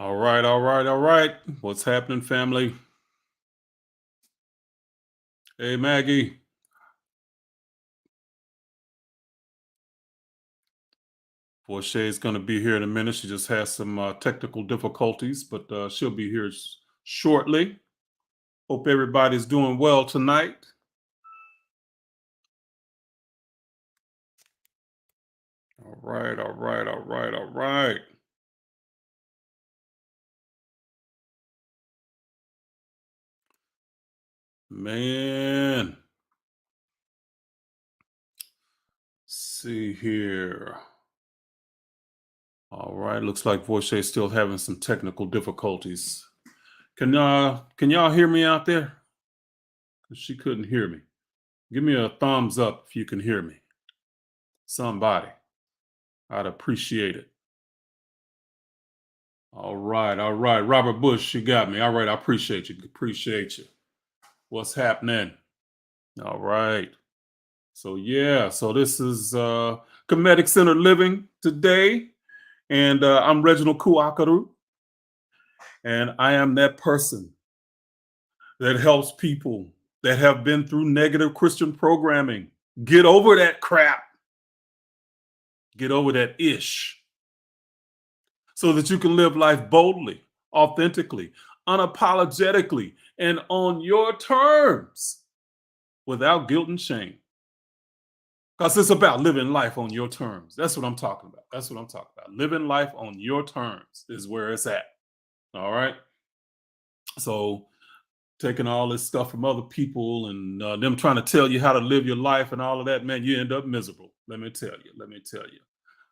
All right, all right, all right. What's happening, family? Hey, Maggie. Shay's going to be here in a minute. She just has some technical difficulties, but she'll be here shortly. Hope everybody's doing well tonight. All right, all right, all right, all right. Man, see here. All right, looks like Shay's still having some technical difficulties. Can y'all hear me out there? 'Cause she couldn't hear me. Give me a thumbs up if you can hear me. Somebody. I'd appreciate it. All right, all right. Robert Bush, you got me. All right, I appreciate you. Appreciate you. What's happening? All right. So yeah, so this is Comedic Center Living today. And I'm Reginald Kuakaru. And I am that person that helps people that have been through negative Christian programming get over that crap. Get over that ish. So that you can live life boldly, authentically, unapologetically, and on your terms without guilt and shame. Because it's about living life on your terms. That's what I'm talking about. That's what I'm talking about. Living life on your terms is where it's at. All right. So taking all this stuff from other people and them trying to tell you how to live your life and all of that, man, you end up miserable. Let me tell you. Let me tell you.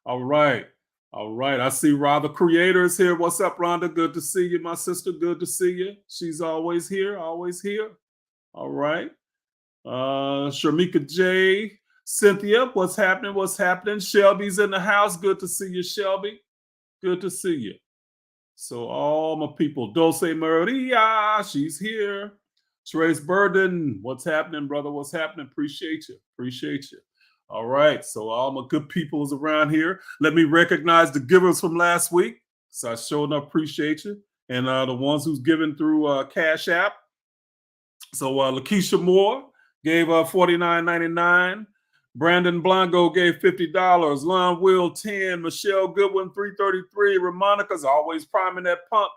All right. All right. I see Rhonda Creator is here. What's up, Rhonda? Good to see you, my sister. Good to see you. She's always here. Always here. All right. Sharmika J. Cynthia, what's happening? What's happening? Shelby's in the house. Good to see you, Shelby. Good to see you. So all my people, Dulce Maria, she's here. Trace Burden, what's happening, brother? What's happening? Appreciate you. Appreciate you. All right. So all my good peoples around here. Let me recognize the givers from last week. So I sure enough appreciate you. And the ones who's given through Cash App. So Lakeisha Moore gave $49.99. Brandon Blanco gave $50. Lon Will 10. Michelle Goodwin 333. Ramonica's always priming that pump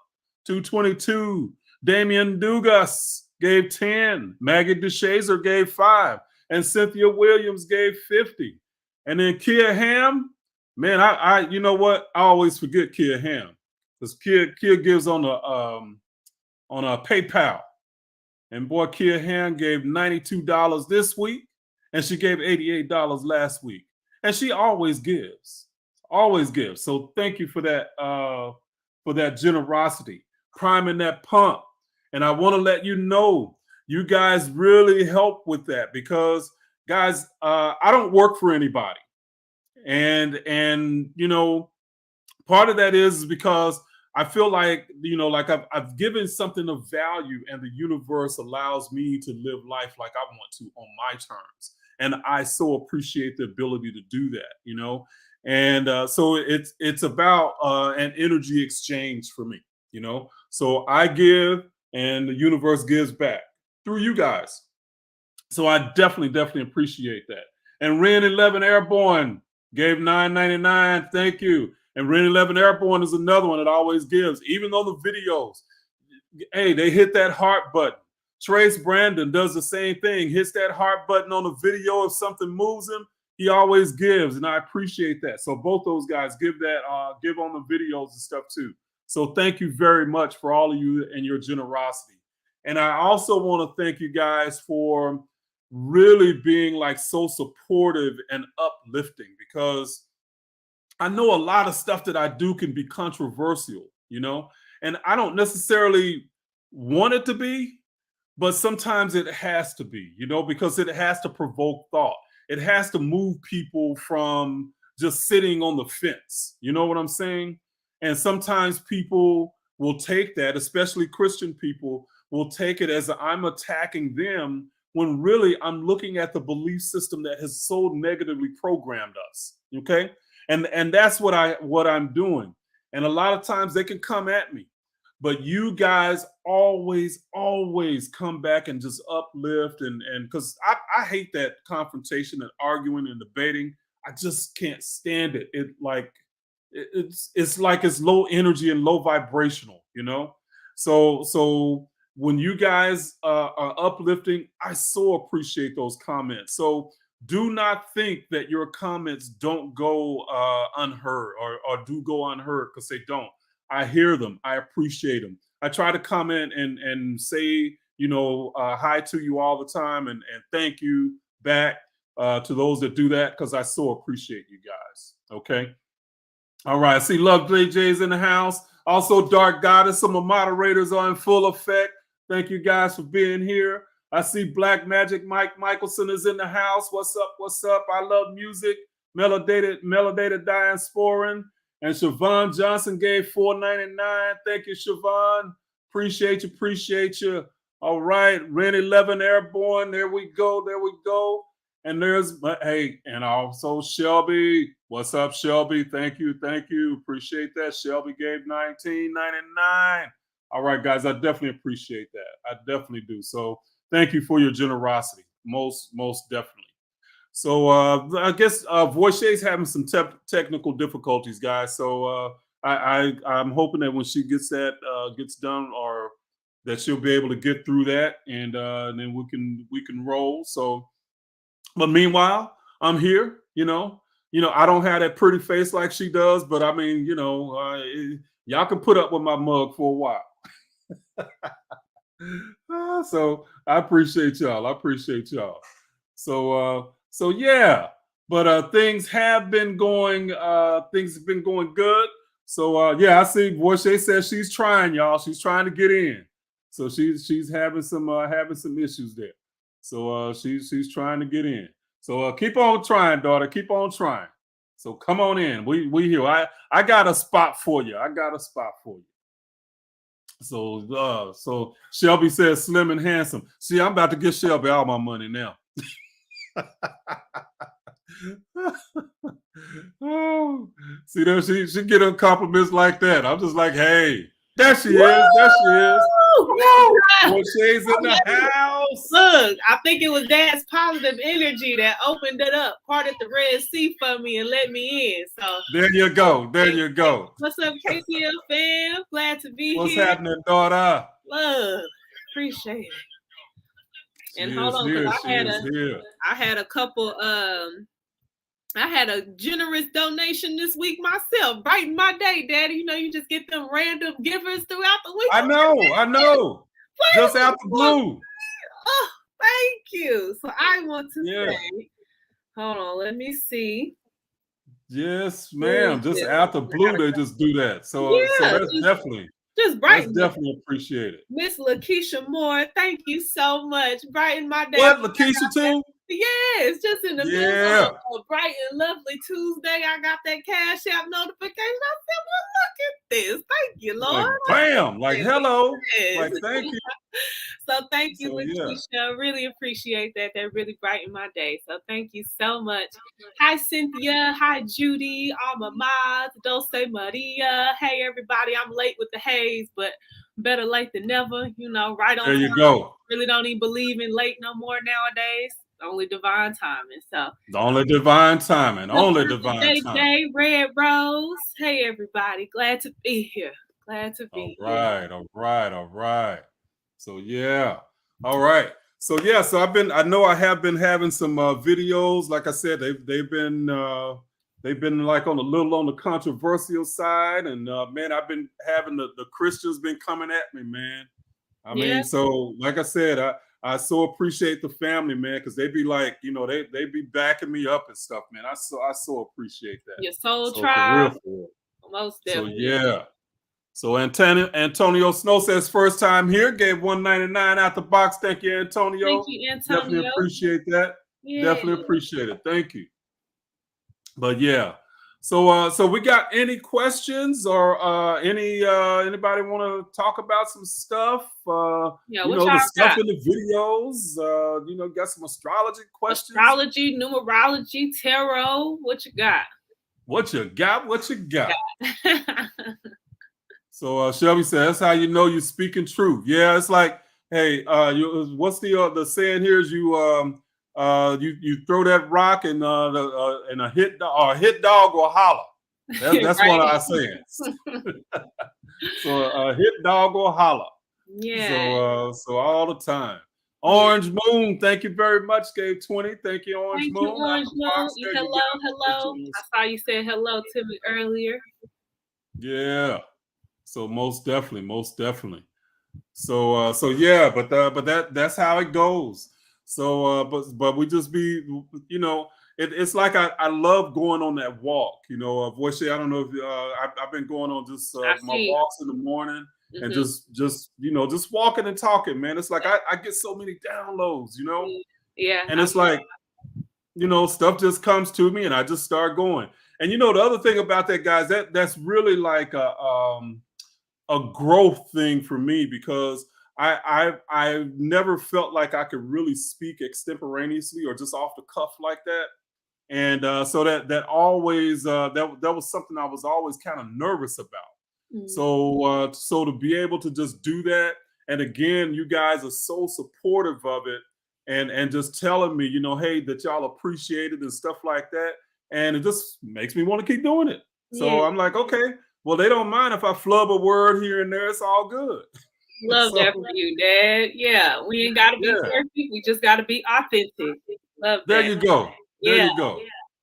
222. Damian Dugas gave 10. Maggie DeShazer gave 5. And Cynthia Williams gave 50. And then Kia Ham, man, I you know what? I always forget Kia Ham because Kia gives on a PayPal. And boy, Kia Ham gave $92 this week. And she gave $88 last week. And she always gives. Always gives. So thank you for that generosity, priming that pump. And I want to let you know, you guys really help with that because, guys, I don't work for anybody. And you know, part of that is because I feel like, you know, like I've given something of value and the universe allows me to live life like I want to on my terms. And I so appreciate the ability to do that, you know. And so it's about an energy exchange for me, you know. So I give and the universe gives back through you guys. So I definitely appreciate that. And Ren 11 Airborne gave $9.99. Thank you. And Ren 11 Airborne is another one that always gives, even though the videos, hey, they hit that heart button. Trace Brandon does the same thing, hits that heart button on the video. If something moves him, he always gives, and I appreciate that. So both those guys give on the videos and stuff too. So thank you very much for all of you and your generosity. And I also want to thank you guys for really being like so supportive and uplifting because I know a lot of stuff that I do can be controversial, you know, and I don't necessarily want it to be, but sometimes it has to be, you know, because it has to provoke thought. It has to move people from just sitting on the fence. You know what I'm saying? And sometimes people will take that, especially Christian people, will take it as I'm attacking them when really I'm looking at the belief system that has so negatively programmed us. Okay. And that's what I'm doing. And a lot of times they can come at me. But you guys always come back and just uplift and because I hate that confrontation and arguing and debating. I just can't stand it. It's like it's low energy and low vibrational, you know. So when you guys are uplifting, I so appreciate those comments. So do not think that your comments don't go unheard or do go unheard, because they don't. I hear them. I appreciate them. I try to comment and say, hi to you all the time and thank you back to those that do that, because I so appreciate you guys. Okay. All right. I see Love JJ's in the house. Also, Dark Goddess. Some of the moderators are in full effect. Thank you guys for being here. I see Black Magic Mike Michelson is in the house. What's up? What's up? I love music. Melodiated Diasporan. And Siobhan Johnson gave $4.99. Thank you, Siobhan. Appreciate you. All right. Ren 11 Airborne. There we go. And and also Shelby. What's up, Shelby? Thank you. Appreciate that. Shelby gave $19.99. All right, guys. I definitely appreciate that. I definitely do. So thank you for your generosity. Most definitely. So I guess Voice's having some technical difficulties, guys. So I'm hoping that when she gets done, or that she'll be able to get through that, and then we can roll. So, but meanwhile, I'm here. I don't have that pretty face like she does, but I mean, y'all can put up with my mug for a while. So I appreciate y'all. So yeah, but things have been going good. So yeah, I see Voice says she's trying, y'all. She's trying to get in. So she's having some issues there. So she's trying to get in. So keep on trying, daughter. Keep on trying. So come on in. We here. I got a spot for you. So Shelby says slim and handsome. See, I'm about to give Shelby all my money now. Oh, see there, she get her compliments like that. I'm just like, hey, there she is. Shay's in the house. Look, I think it was Dad's positive energy that opened it up, parted the Red Sea for me and let me in. So there you go. What's up, KTL fam? Glad to be here. What's happening, daughter? Love, appreciate it. And hold on, because I had a couple. I had a generous donation this week myself. Brighten my day, Daddy. You just get them random givers throughout the week. I know. Just out the blue. Oh, thank you. So I want to say, hold on, let me see. Yes, ma'am. Just out the blue, they just do that. So that's definitely. Just brighten. That's definitely appreciated. Miss Lakeisha Moore, thank you so much. Brighten my day. What, Lakeisha too? Yes, just in the middle of a bright and lovely Tuesday, I got that Cash App notification. I said, well, look at this. Thank you, Lord. Like, bam. Like, hello. Like, thank you. So thank you, Lakeisha. Really appreciate that. That really brightened my day. So thank you so much. Hi, Cynthia. Hi, Judy. All my mods. Dulce Maria. Hey, everybody. I'm late with the haze, but better late than never. Right on. There you go. Really don't even believe in late no more nowadays. Only divine timing. So only divine timing. Day, Red Rose. Hey, everybody. Glad to be here. All right. So yeah. All right. So yeah. So I have been having some videos. Like I said, they've been like on the controversial side, and man, I've been having the Christians been coming at me, man. I mean, so like I said, I so appreciate the family, man, because they be like, they be backing me up and stuff, man. I so appreciate that. Your soul tribe. For real. Most definitely. So yeah. So Antonio Snow says first time here, gave $1.99 out the box. Thank you, Antonio. Thank you, Antonio. Definitely appreciate that. Yeah. Definitely appreciate it. Thank you. But yeah. So we got any questions or anybody want to talk about some stuff? The stuff in the videos. Got some astrology questions. Astrology, numerology, tarot. What you got? What you got? What you got? So Shelby said, "That's how you know you're speaking truth." Yeah, it's like, hey, what's the saying here? Is you throw that rock and a hit dog will holler. That's right. what I said. So a hit dog will holler. Yeah. So all the time. Orange Moon, thank you very much. Gave 20. Thank you, Orange Thank Moon. you, Orange Moon. Hello. I saw you said hello to me earlier. Yeah. So most definitely. So yeah, but that's how it goes. So but we just be, you know, it's like I love going on that walk. You know, Voice, I don't know if I've been going on just my walks in the morning and just you know just walking and talking, man. It's like I get so many downloads, you know. Yeah. And it's like, you know, stuff just comes to me and I just start going. And you know, the other thing about that, guys, that's really like a growth thing for me, because I never felt like I could really speak extemporaneously or just off the cuff like that. And so that always that was something I was always kind of nervous about. So to be able to just do that, and again, you guys are so supportive of it, and just telling me, you know, hey, that y'all appreciate it and stuff like that, and it just makes me want to keep doing it. So I'm like, okay, well, they don't mind if I flub a word here and there. It's all good. Love that for you, Dad. Yeah, we ain't got to be perfect. We just got to be authentic. Love that. There you go. There you go.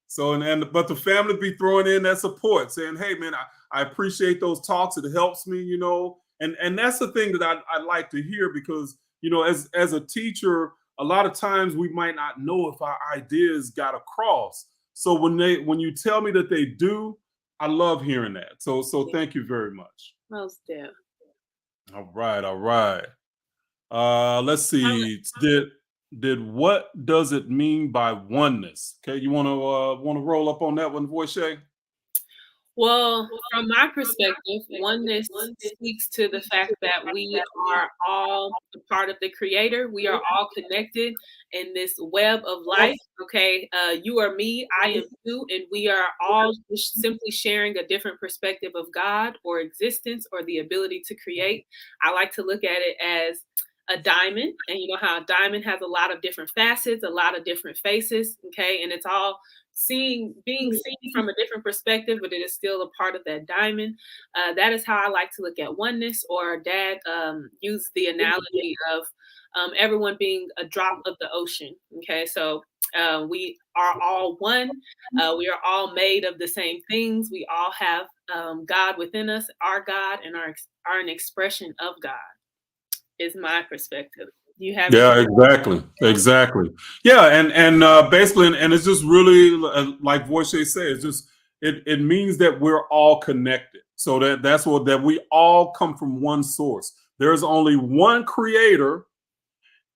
So but the family be throwing in that support, saying, "Hey, man, I appreciate those talks. It helps me, you know." And that's the thing that I like to hear, because you know, as a teacher, a lot of times we might not know if our ideas got across. So when you tell me that they do, I love hearing that. So thank you very much. Most definitely. All right. Let's see. Did what does it mean by oneness? Okay, you want to roll up on that one, Voice? Well, from my perspective, oneness speaks to the fact that we are all a part of the Creator. We are all connected in this web of life. Okay, you are me, I am you, and we are all simply sharing a different perspective of God or existence or the ability to create. I like to look at it as a diamond, and you know how a diamond has a lot of different facets, a lot of different faces. Okay, and it's all being seen from a different perspective, but it is still a part of that diamond. That is how I like to look at oneness. Or Dad used the analogy of everyone being a drop of the ocean. Okay, so we are all one. We are all made of the same things. We all have God within us, our God, and are an expression of God. Is my perspective. You have exactly. Yeah, and basically, and it's just really like Voice said, it's just it means that we're all connected. So that's what that we all come from one source. There's only one creator,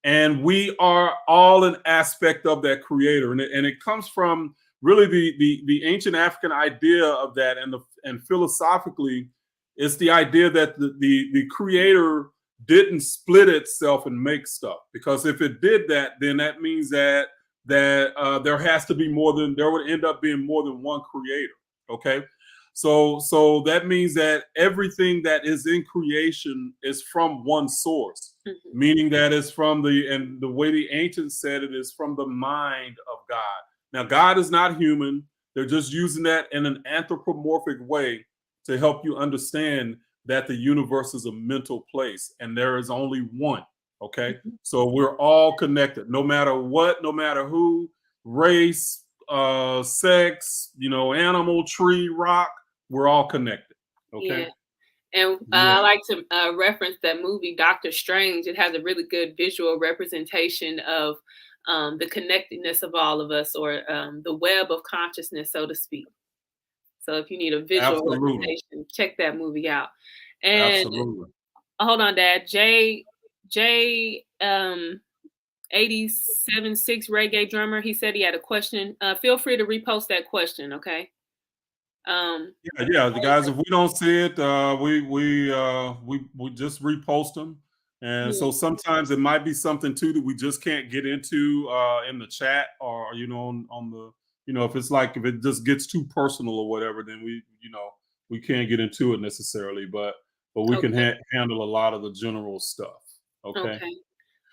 and we are all an aspect of that creator, and it comes from really the ancient African idea of that, and philosophically, it's the idea that the creator didn't split itself and make stuff, because if it did that, then that means that there has to be there would end up being more than one creator. Okay, so that means that everything that is in creation is from one source, meaning that it's from and the way the ancients said it is from the mind of God. Now, God is not human. They're just using that in an anthropomorphic way to help you understand that the universe is a mental place and there is only one. Okay. So we're all connected, no matter what, no matter who, race, sex, you know, animal, tree, rock, we're all connected. Okay. Yeah. And I like to reference that movie, Doctor Strange. It has a really good visual representation of the connectedness of all of us, or the web of consciousness, so to speak. So if you need a visual representation, check that movie out. And hold on, Dad. J 87.6 reggae drummer. He said he had a question. Feel free to repost that question, okay? Yeah, the guys. If we don't see it, we just repost them, and so sometimes it might be something too that we just can't get into in the chat, or you know, on if it's like, if it just gets too personal or whatever, then we can't get into it necessarily, but we can handle a lot of the general stuff. Okay.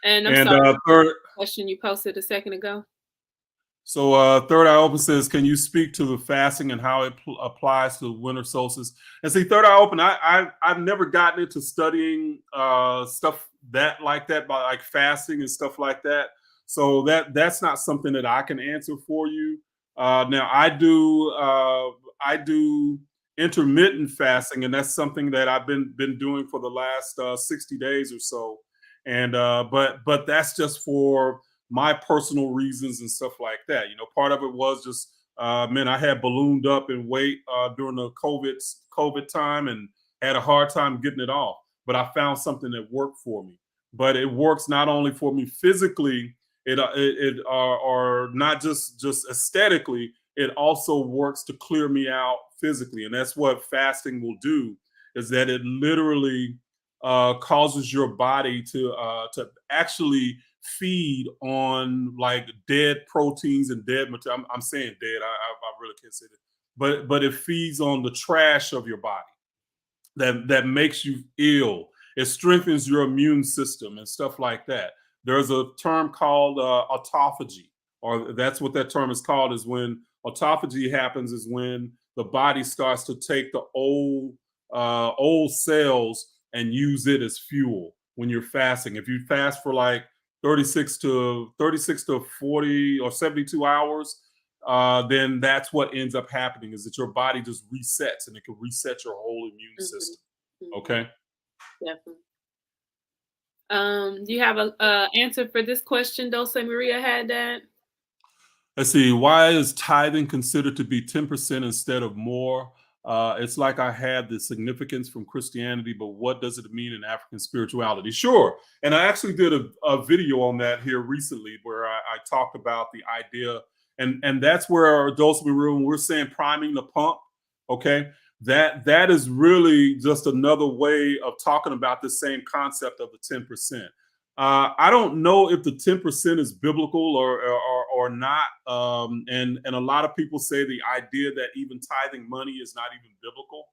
And I'm and sorry, third question you posted a second ago. So Third Eye Open says, can you speak to the fasting and how it applies to winter solstice? And see, Third Eye Open, I've never gotten into studying stuff like that, by like fasting and stuff like that. So that's not something that I can answer for you. Now I do intermittent fasting, and that's something that I've been doing for the last 60 days or so. And but that's just for my personal reasons and stuff like that. Part of it was just, man, I had ballooned up in weight during the COVID time and had a hard time getting it off. But I found something that worked for me. But it works not only for me physically, or not just aesthetically. It also works to clear me out physically, and that's what fasting will do. Is that it literally causes your body to actually feed on like dead proteins and dead material. I'm saying dead. I really can't say that, but it feeds on the trash of your body that makes you ill. It strengthens your immune system and stuff like that. There's a term called autophagy, or that's what that term is called. Is when autophagy happens, is when the body starts to take the old cells and use it as fuel when you're fasting. If you fast for like 36 to 40 or 72 hours, then that's what ends up happening, is that your body just resets, and it can reset your whole immune system. Okay. Definitely. Do you have a answer for this question? Dulce Maria had that. Let's see. Why is tithing considered to be 10% instead of more? It's like I had the significance from Christianity, but what does it mean in African spirituality? Sure. And I actually did a video on that here recently, where I talked about the idea, and that's where Dulce Maria, when we're saying priming the pump, okay, that is really just another way of talking about the same concept of the 10%. I don't know if the 10% is biblical or not. And a lot of people say the idea that even tithing money is not even biblical.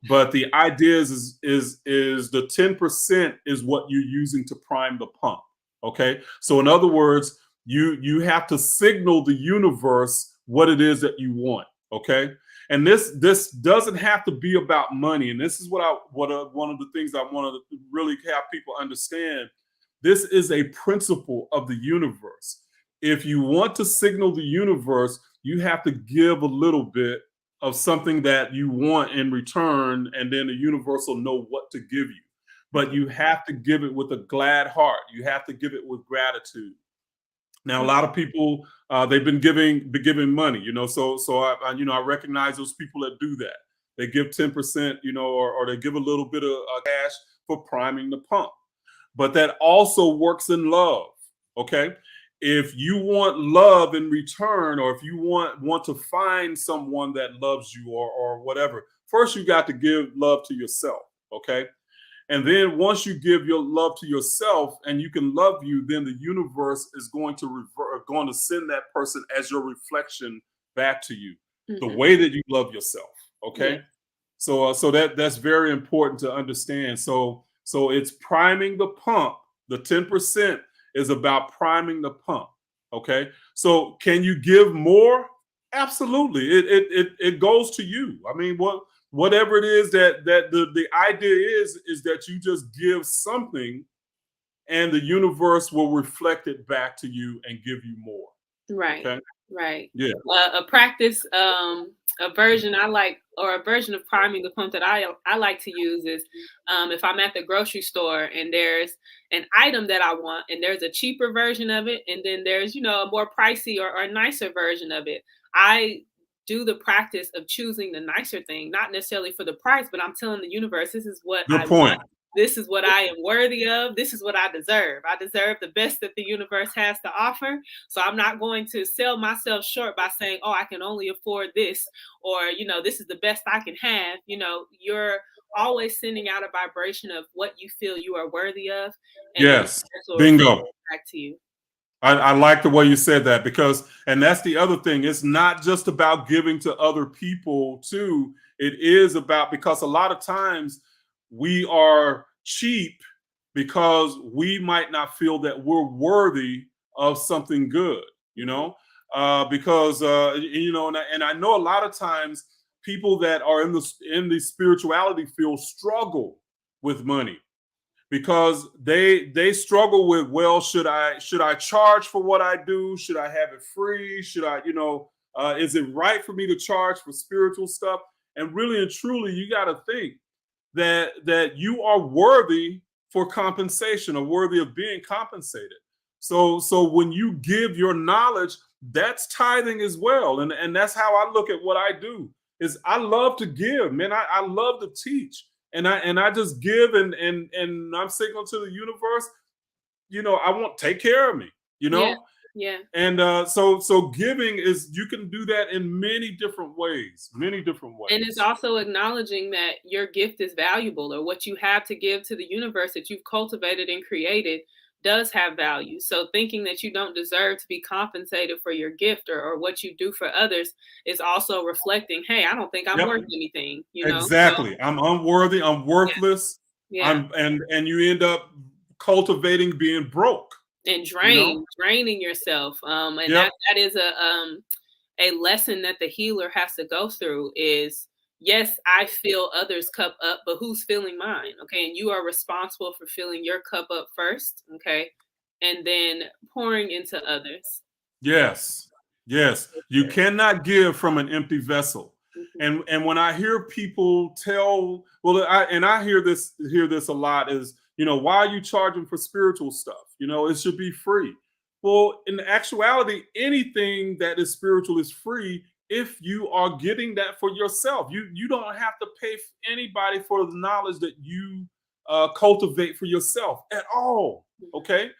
But the idea is the 10% is what you're using to prime the pump. Okay. So in other words, you have to signal the universe what it is that you want. Okay. And this doesn't have to be about money. And this is one of the things I want to really have people understand. This is a principle of the universe. If you want to signal the universe, you have to give a little bit of something that you want in return, and then the universe will know what to give you. But you have to give it with a glad heart. You have to give it with gratitude. Now, a lot of people, they've been giving money, so I recognize those people that do that. They give 10%, or they give a little bit of cash for priming the pump. But that also works in love. Okay. If you want love in return, or if you want to find someone that loves you, or whatever, first you got to give love to yourself. Okay. And then once you give your love to yourself and you can love you, then the universe is going to send that person as your reflection back to you, the way that you love yourself. Okay. Yeah. So that's very important to understand. So it's priming the pump. The 10% is about priming the pump. Okay. So can you give more? Absolutely. It goes to you. I mean, whatever it is that the idea is that you just give something, and the universe will reflect it back to you and give you more. Right. Okay? Right. Yeah. A practice, a version I like, or a version of priming the pump that I like to use is if I'm at the grocery store and there's an item that I want, and there's a cheaper version of it, and then there's a more pricey or nicer version of it. I do the practice of choosing the nicer thing, not necessarily for the price, but I'm telling the universe, this is what I want. This is what I am worthy of. This is what I deserve. I deserve the best that the universe has to offer. So I'm not going to sell myself short by saying, oh, I can only afford this, or, this is the best I can have. You're always sending out a vibration of what you feel you are worthy of. And yes. Bingo. Back to you. I like the way you said that, because, and that's the other thing. It's not just about giving to other people too. It is about, because a lot of times we are cheap because we might not feel that we're worthy of something good, you know, because, you know, and I know a lot of times people that are in the spirituality field struggle with money, because they struggle with, well, should I charge for what I do? Should I have it free? Should I, you know, is it right for me to charge for spiritual stuff? And really and truly, you got to think that you are worthy for compensation, or worthy of being compensated. So when you give your knowledge, that's tithing as well. And that's how I look at what I do. Is I love to give, man. I love to teach. And I just give, and I'm signaling to the universe, you know, I want, take care of me, you know. Yeah. And so giving is, you can do that in many different ways. And it's also acknowledging that your gift is valuable, or what you have to give to the universe that you've cultivated and created does have value. So thinking that you don't deserve to be compensated for your gift, or what you do for others, is also reflecting, hey, I don't think I'm worth anything, you know. Exactly. So, I'm unworthy, I'm worthless. Yeah. And you end up cultivating being broke and draining yourself. And that is a lesson that the healer has to go through. Is, yes, I fill others' cup up, but who's filling mine? Okay. And you are responsible for filling your cup up first. Okay. And then pouring into others. Yes. You cannot give from an empty vessel. And when I hear people tell, well, I hear this a lot, is, you know, why are you charging for spiritual stuff? You know, it should be free. Well, in actuality, anything that is spiritual is free if you are getting that for yourself. You don't have to pay anybody for the knowledge that you cultivate for yourself at all. Okay.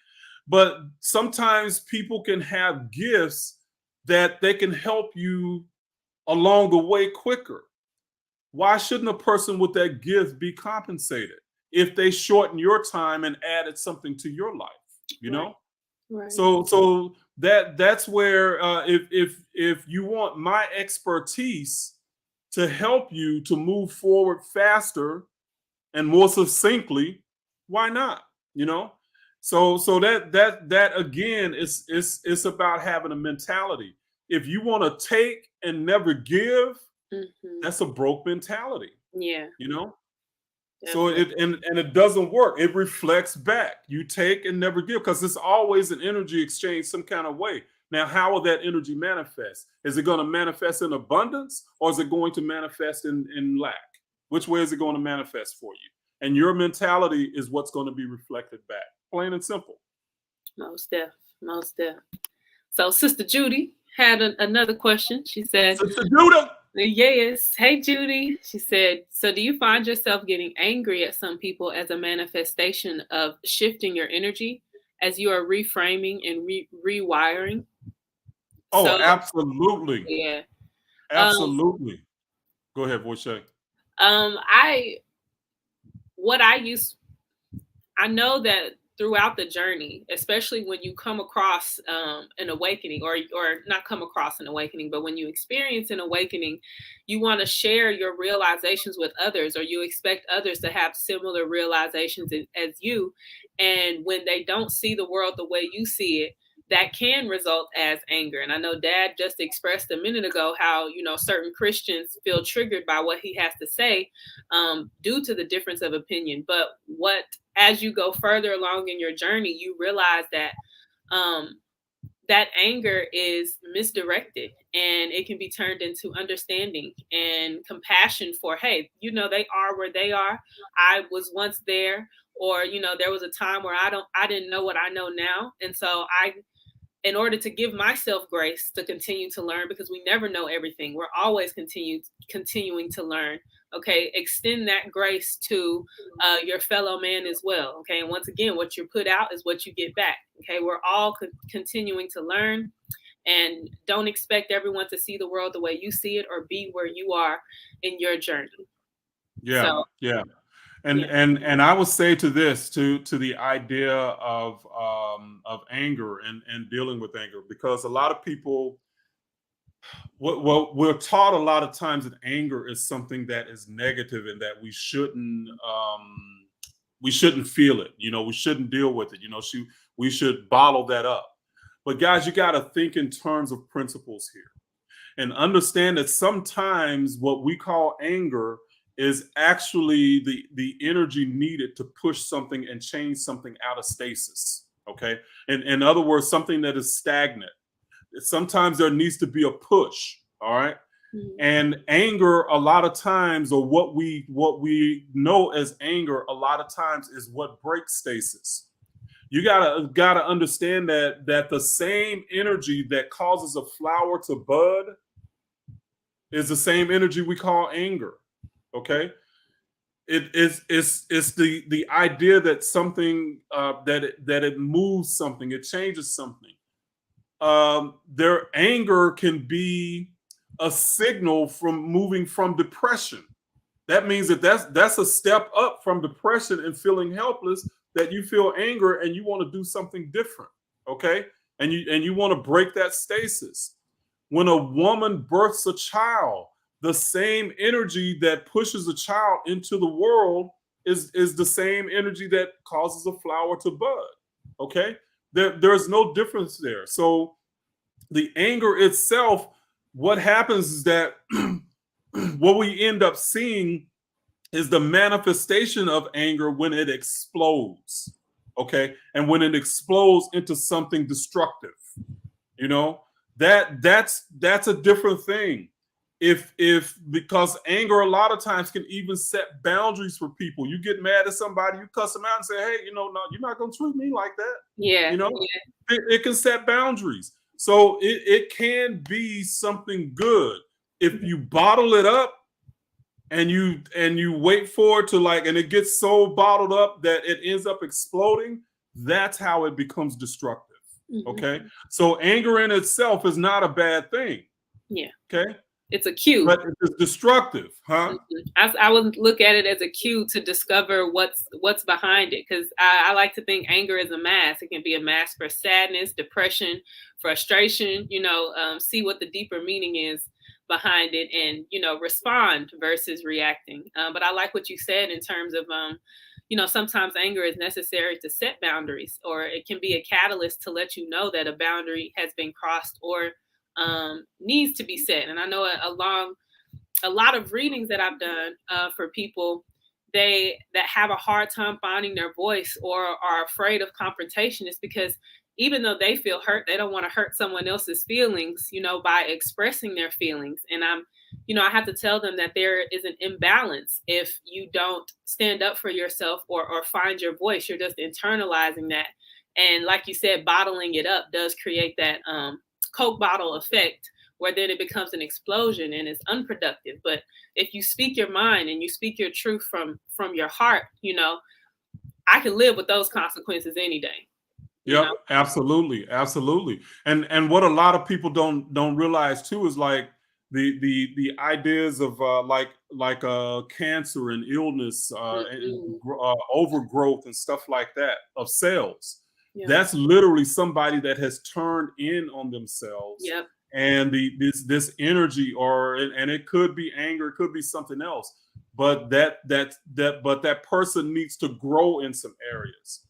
But sometimes people can have gifts that they can help you along the way quicker. Why shouldn't a person with that gift be compensated if they shorten your time and added something to your life? You know? Right. So that's where, if you want my expertise to help you to move forward faster and more succinctly, why not? You know? So that again is about having a mentality. If you want to take and never give, that's a broke mentality. Yeah. You know? Definitely. So it doesn't work. It reflects back. You take and never give, because it's always an energy exchange some kind of way. Now, how will that energy manifest? Is it going to manifest in abundance, or is it going to manifest in lack? Which way is it going to manifest for you? And your mentality is what's going to be reflected back. Plain and simple. Most deaf. So Sister Judy had another question. She said, Sister Judy. Yes. Hey, Judy. She said, so do you find yourself getting angry at some people as a manifestation of shifting your energy as you are reframing and rewiring? Oh, so, absolutely. Yeah. Absolutely. Go ahead, Voice. I know that throughout the journey, especially when you come across an awakening, or not come across an awakening, but when you experience an awakening, you want to share your realizations with others, or you expect others to have similar realizations as you. And when they don't see the world the way you see it, that can result as anger. And I know Dad just expressed a minute ago how, you know, certain Christians feel triggered by what he has to say due to the difference of opinion. But as you go further along in your journey, you realize that that anger is misdirected, and it can be turned into understanding and compassion for, hey, you know, they are where they are. I was once there, or, you know, there was a time where I didn't know what I know now. And so in order to give myself grace to continue to learn, because we never know everything. We're always continuing to learn. Okay, extend that grace to your fellow man as well. Okay, and once again, what you put out is what you get back. Okay, we're all continuing to learn, and don't expect everyone to see the world the way you see it or be where you are in your journey. Yeah, so. Yeah. And I would say to this, to the idea of anger and dealing with anger, because a lot of people, well, we're taught a lot of times that anger is something that is negative and that we shouldn't feel it. We shouldn't deal with it. We should bottle that up. But guys, you got to think in terms of principles here and understand that sometimes what we call anger is actually the energy needed to push something and change something out of stasis. Okay. And in other words, something that is stagnant. Sometimes there needs to be a push. All right. And anger, a lot of times, or what we know as anger, a lot of times is what breaks stasis. You gotta understand that the same energy that causes a flower to bud is the same energy we call anger. Okay, it's the idea that something that it moves something, it changes something. Their anger can be a signal from moving from depression. That means that's a step up from depression and feeling helpless, that you feel anger and you want to do something different. Okay, and you want to break that stasis. When a woman births a child, the same energy that pushes a child into the world is the same energy that causes a flower to bud. Okay, there's no difference there. So the anger itself, what happens is that what we end up seeing is the manifestation of anger when it explodes. Okay, and when it explodes into something destructive, that's a different thing. If because anger a lot of times can even set boundaries for people. You get mad at somebody, you cuss them out and say, hey, no, you're not gonna treat me like that. It can set boundaries. So it can be something good if you bottle it up and you wait for it to and it gets so bottled up that it ends up exploding. That's how it becomes destructive. Okay, so anger in itself is not a bad thing. Okay, it's a cue, but it's destructive, huh? I would look at it as a cue to discover what's behind it, because I like to think anger is a mask. It can be a mask for sadness, depression, frustration. See what the deeper meaning is behind it, and respond versus reacting. But I like what you said in terms of sometimes anger is necessary to set boundaries, or it can be a catalyst to let you know that a boundary has been crossed or needs to be set. And I know a lot of readings that I've done for people that have a hard time finding their voice or are afraid of confrontation is because even though they feel hurt, they don't want to hurt someone else's feelings, by expressing their feelings. And I have to tell them that there is an imbalance if you don't stand up for yourself or find your voice. You're just internalizing that. And like you said, bottling it up does create that Coke bottle effect, where then it becomes an explosion and it's unproductive. But if you speak your mind and you speak your truth from your heart, I can live with those consequences any day. Yep, absolutely. And what a lot of people don't realize too is the ideas of cancer and illness and overgrowth and stuff like that of cells. That's literally somebody that has turned in on themselves. Yep. And this energy, and it could be anger, it could be something else, but that person needs to grow in some areas.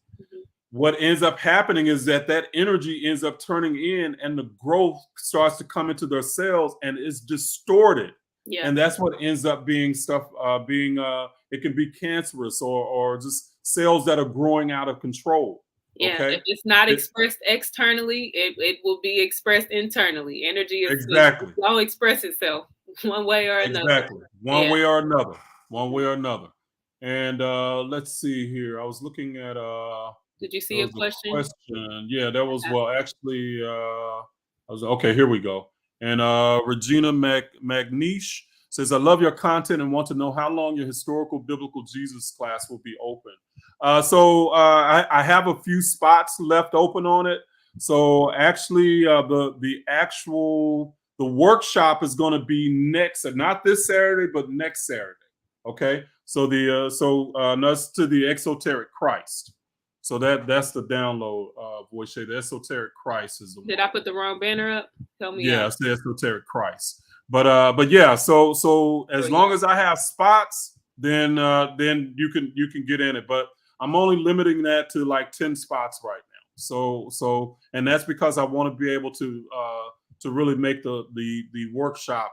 What ends up happening is that energy ends up turning in, and the growth starts to come into their cells and is distorted. And that's what ends up being stuff it can be cancerous or just cells that are growing out of control. Okay? If it's not expressed externally, it will be expressed internally. Energy is won't express itself one way or another. Exactly. One way or another. And let's see here. I was looking at did you see a question? Yeah, that was actually I was okay, here we go. And Regina Magnish says, I love your content and want to know how long your historical biblical Jesus class will be open. So I have a few spots left open on it. So actually the workshop is going to be not this Saturday, but next Saturday. Okay. So that's to the Esoteric Christ. So that's the download. Voice the Esoteric Christ is the Did one. I put the wrong banner up? Tell me. Yeah, it's the Esoteric Christ. But yeah, so as long as I have spots, then you can get in it. But I'm only limiting that to like 10 spots right now. So and that's because I want to be able to really make the workshop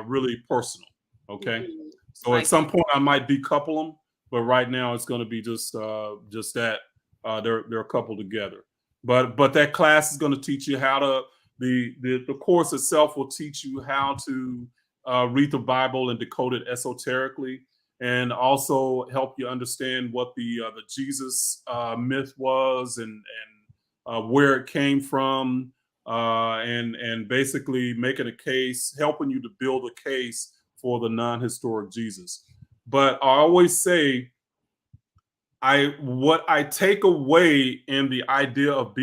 really personal. Okay. Mm-hmm. So at some point I might decouple them, but right now it's going to be just that they're coupled together. But that class is going to teach you how to the course itself will teach you how to read the Bible and decode it esoterically, and also help you understand what the Jesus myth was and where it came from, and basically making a case, helping you to build a case for the non-historic Jesus. But I always say, what I take away in the idea of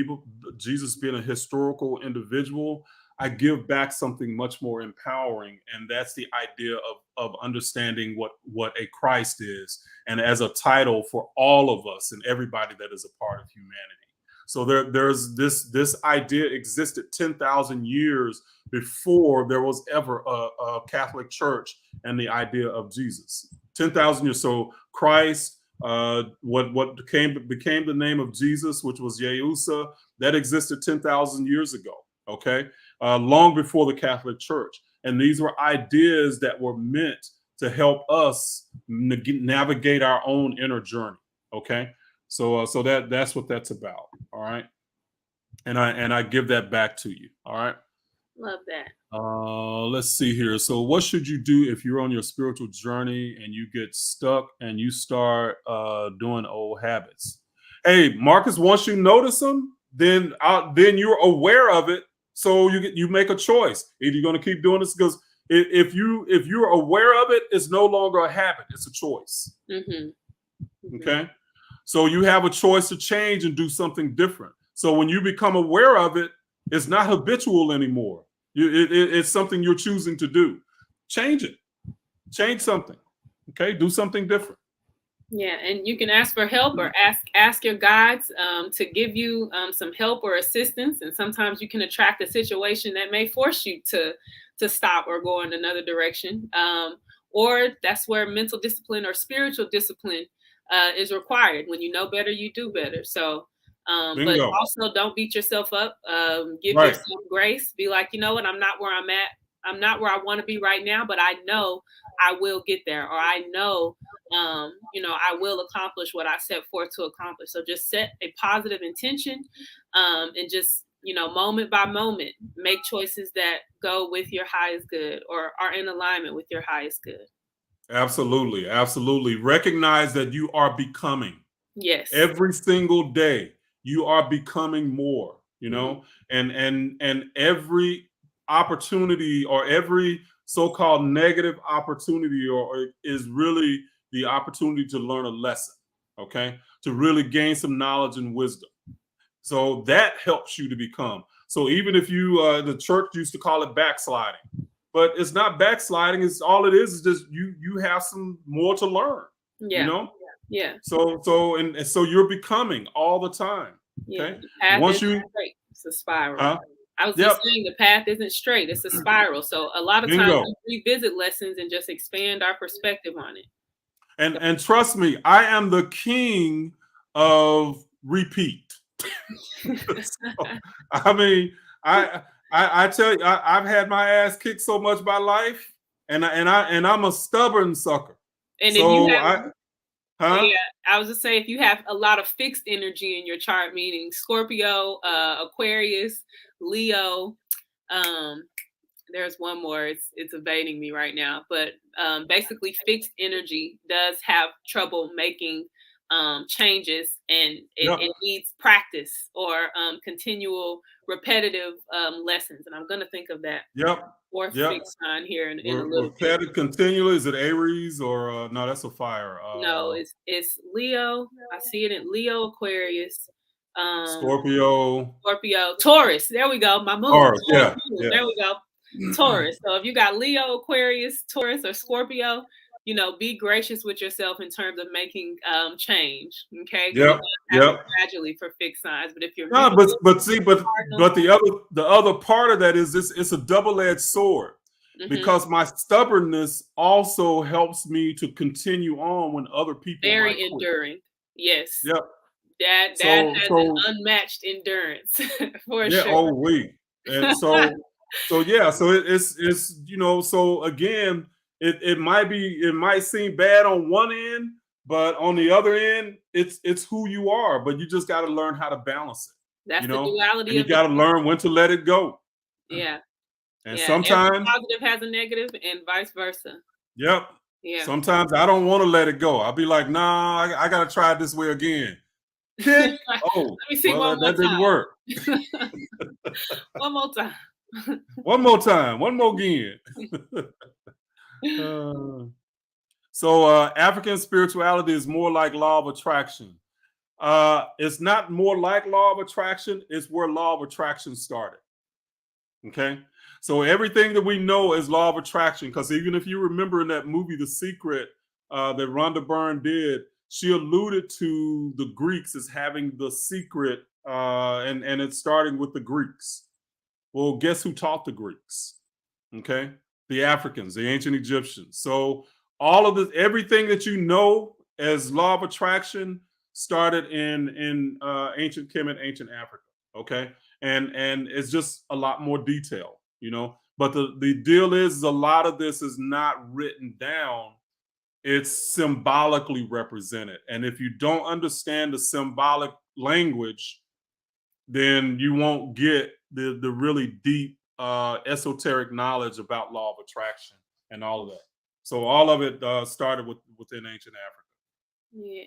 Jesus being a historical individual, I give back something much more empowering, and that's the idea of understanding what a Christ is, and as a title for all of us and everybody that is a part of humanity. So there's this idea existed 10,000 years before there was ever a Catholic Church and the idea of Jesus. 10,000 years. So Christ, what became the name of Jesus, which was Yehusa, that existed 10,000 years ago. Okay, long before the Catholic Church, and these were ideas that were meant to help us navigate our own inner journey. Okay, so that's what that's about. All right, and I give that back to you. All right. Love that. Let's see here. So what should you do if you're on your spiritual journey and you get stuck and you start doing old habits? Hey, Marcus, once you notice them, then you're aware of it. So you make a choice. Either you're going to keep doing this, because if you're aware of it, it's no longer a habit. It's a choice. Mm-hmm. Mm-hmm. Okay. So you have a choice to change and do something different. So when you become aware of it, it's not habitual anymore. It's something you're choosing to do. Change it. Change something. Okay, do something different. Yeah, and you can ask for help or ask your guides to give you some help or assistance. And sometimes you can attract a situation that may force you to stop or go in another direction. Or that's where mental discipline or spiritual discipline is required. When you know better, you do better. So. But also don't beat yourself up. Give yourself grace. Be like, you know what? I'm not where I'm at. I'm not where I want to be right now, but I know I will get there, or I know, I will accomplish what I set forth to accomplish. So just set a positive intention, and just, moment by moment, make choices that go with your highest good or are in alignment with your highest good. Absolutely. Absolutely. Recognize that you are becoming. Yes. Every single day. You are becoming more, and every opportunity or every so-called negative opportunity or is really the opportunity to learn a lesson, okay? To really gain some knowledge and wisdom. So that helps you to become. So even if you, the church used to call it backsliding, but it's not backsliding. It's all it is just you have some more to learn, Yeah. So you're becoming all the time. Okay. Yeah. Once straight, it's a spiral. I was just saying the path isn't straight. It's a spiral. So a lot of times we revisit lessons and just expand our perspective on it. And trust me, I am the king of repeat. I mean, I tell you, I've had my ass kicked so much by life, and I'm a stubborn sucker. And so if you have, yeah, I was just saying, if you have a lot of fixed energy in your chart, meaning Scorpio, Aquarius, Leo, there's one more. It's evading me right now, but basically, fixed energy does have trouble making changes, and it needs practice or continual repetitive lessons. And I'm going to think of that. Fourth fixed sign here in a little bit. Repetitive continually. Is it Aries or no? That's a fire. No, it's Leo. I see it in Leo, Aquarius, Scorpio, Taurus. There we go. My moon. Taurus. Yeah. There we go. Taurus. So if you got Leo, Aquarius, Taurus, or Scorpio, be gracious with yourself in terms of making change. Okay, because Yep. it does happen gradually for fixed signs. But if you're but the other part of that is this: it's a double-edged sword. Because my stubbornness also helps me to continue on when other people very might quit. enduring. Yes. Yep. That has an unmatched endurance for sure. Oh wait. And so it's so again, it might seem bad on one end, but on the other end, it's who you are. But you just got to learn how to balance it. That's the duality. And you got to learn when to let it go. Yeah. And sometimes every positive has a negative, and vice versa. Yep. Yeah. Sometimes I don't want to let it go. I'll be like, nah, I gotta try it this way again. Kick. Oh, let me see that didn't work. One more time. One more time. One more again. So African spirituality is more like law of attraction. It's not more like law of attraction. It's where law of attraction started. Okay. So everything that we know is law of attraction, because even if you remember in that movie, The Secret, that Rhonda Byrne did, she alluded to the Greeks as having the secret, and it's starting with the Greeks. Well, guess who taught the Greeks? Okay. The Africans, the ancient Egyptians. So all of this, everything that you know as law of attraction started in ancient Kemet, ancient Africa. Okay. And it's just a lot more detail, but the deal is a lot of this is not written down. It's symbolically represented. And if you don't understand the symbolic language, then you won't get the really deep esoteric knowledge about law of attraction and all of that. So all of it started within ancient Africa. Yeah.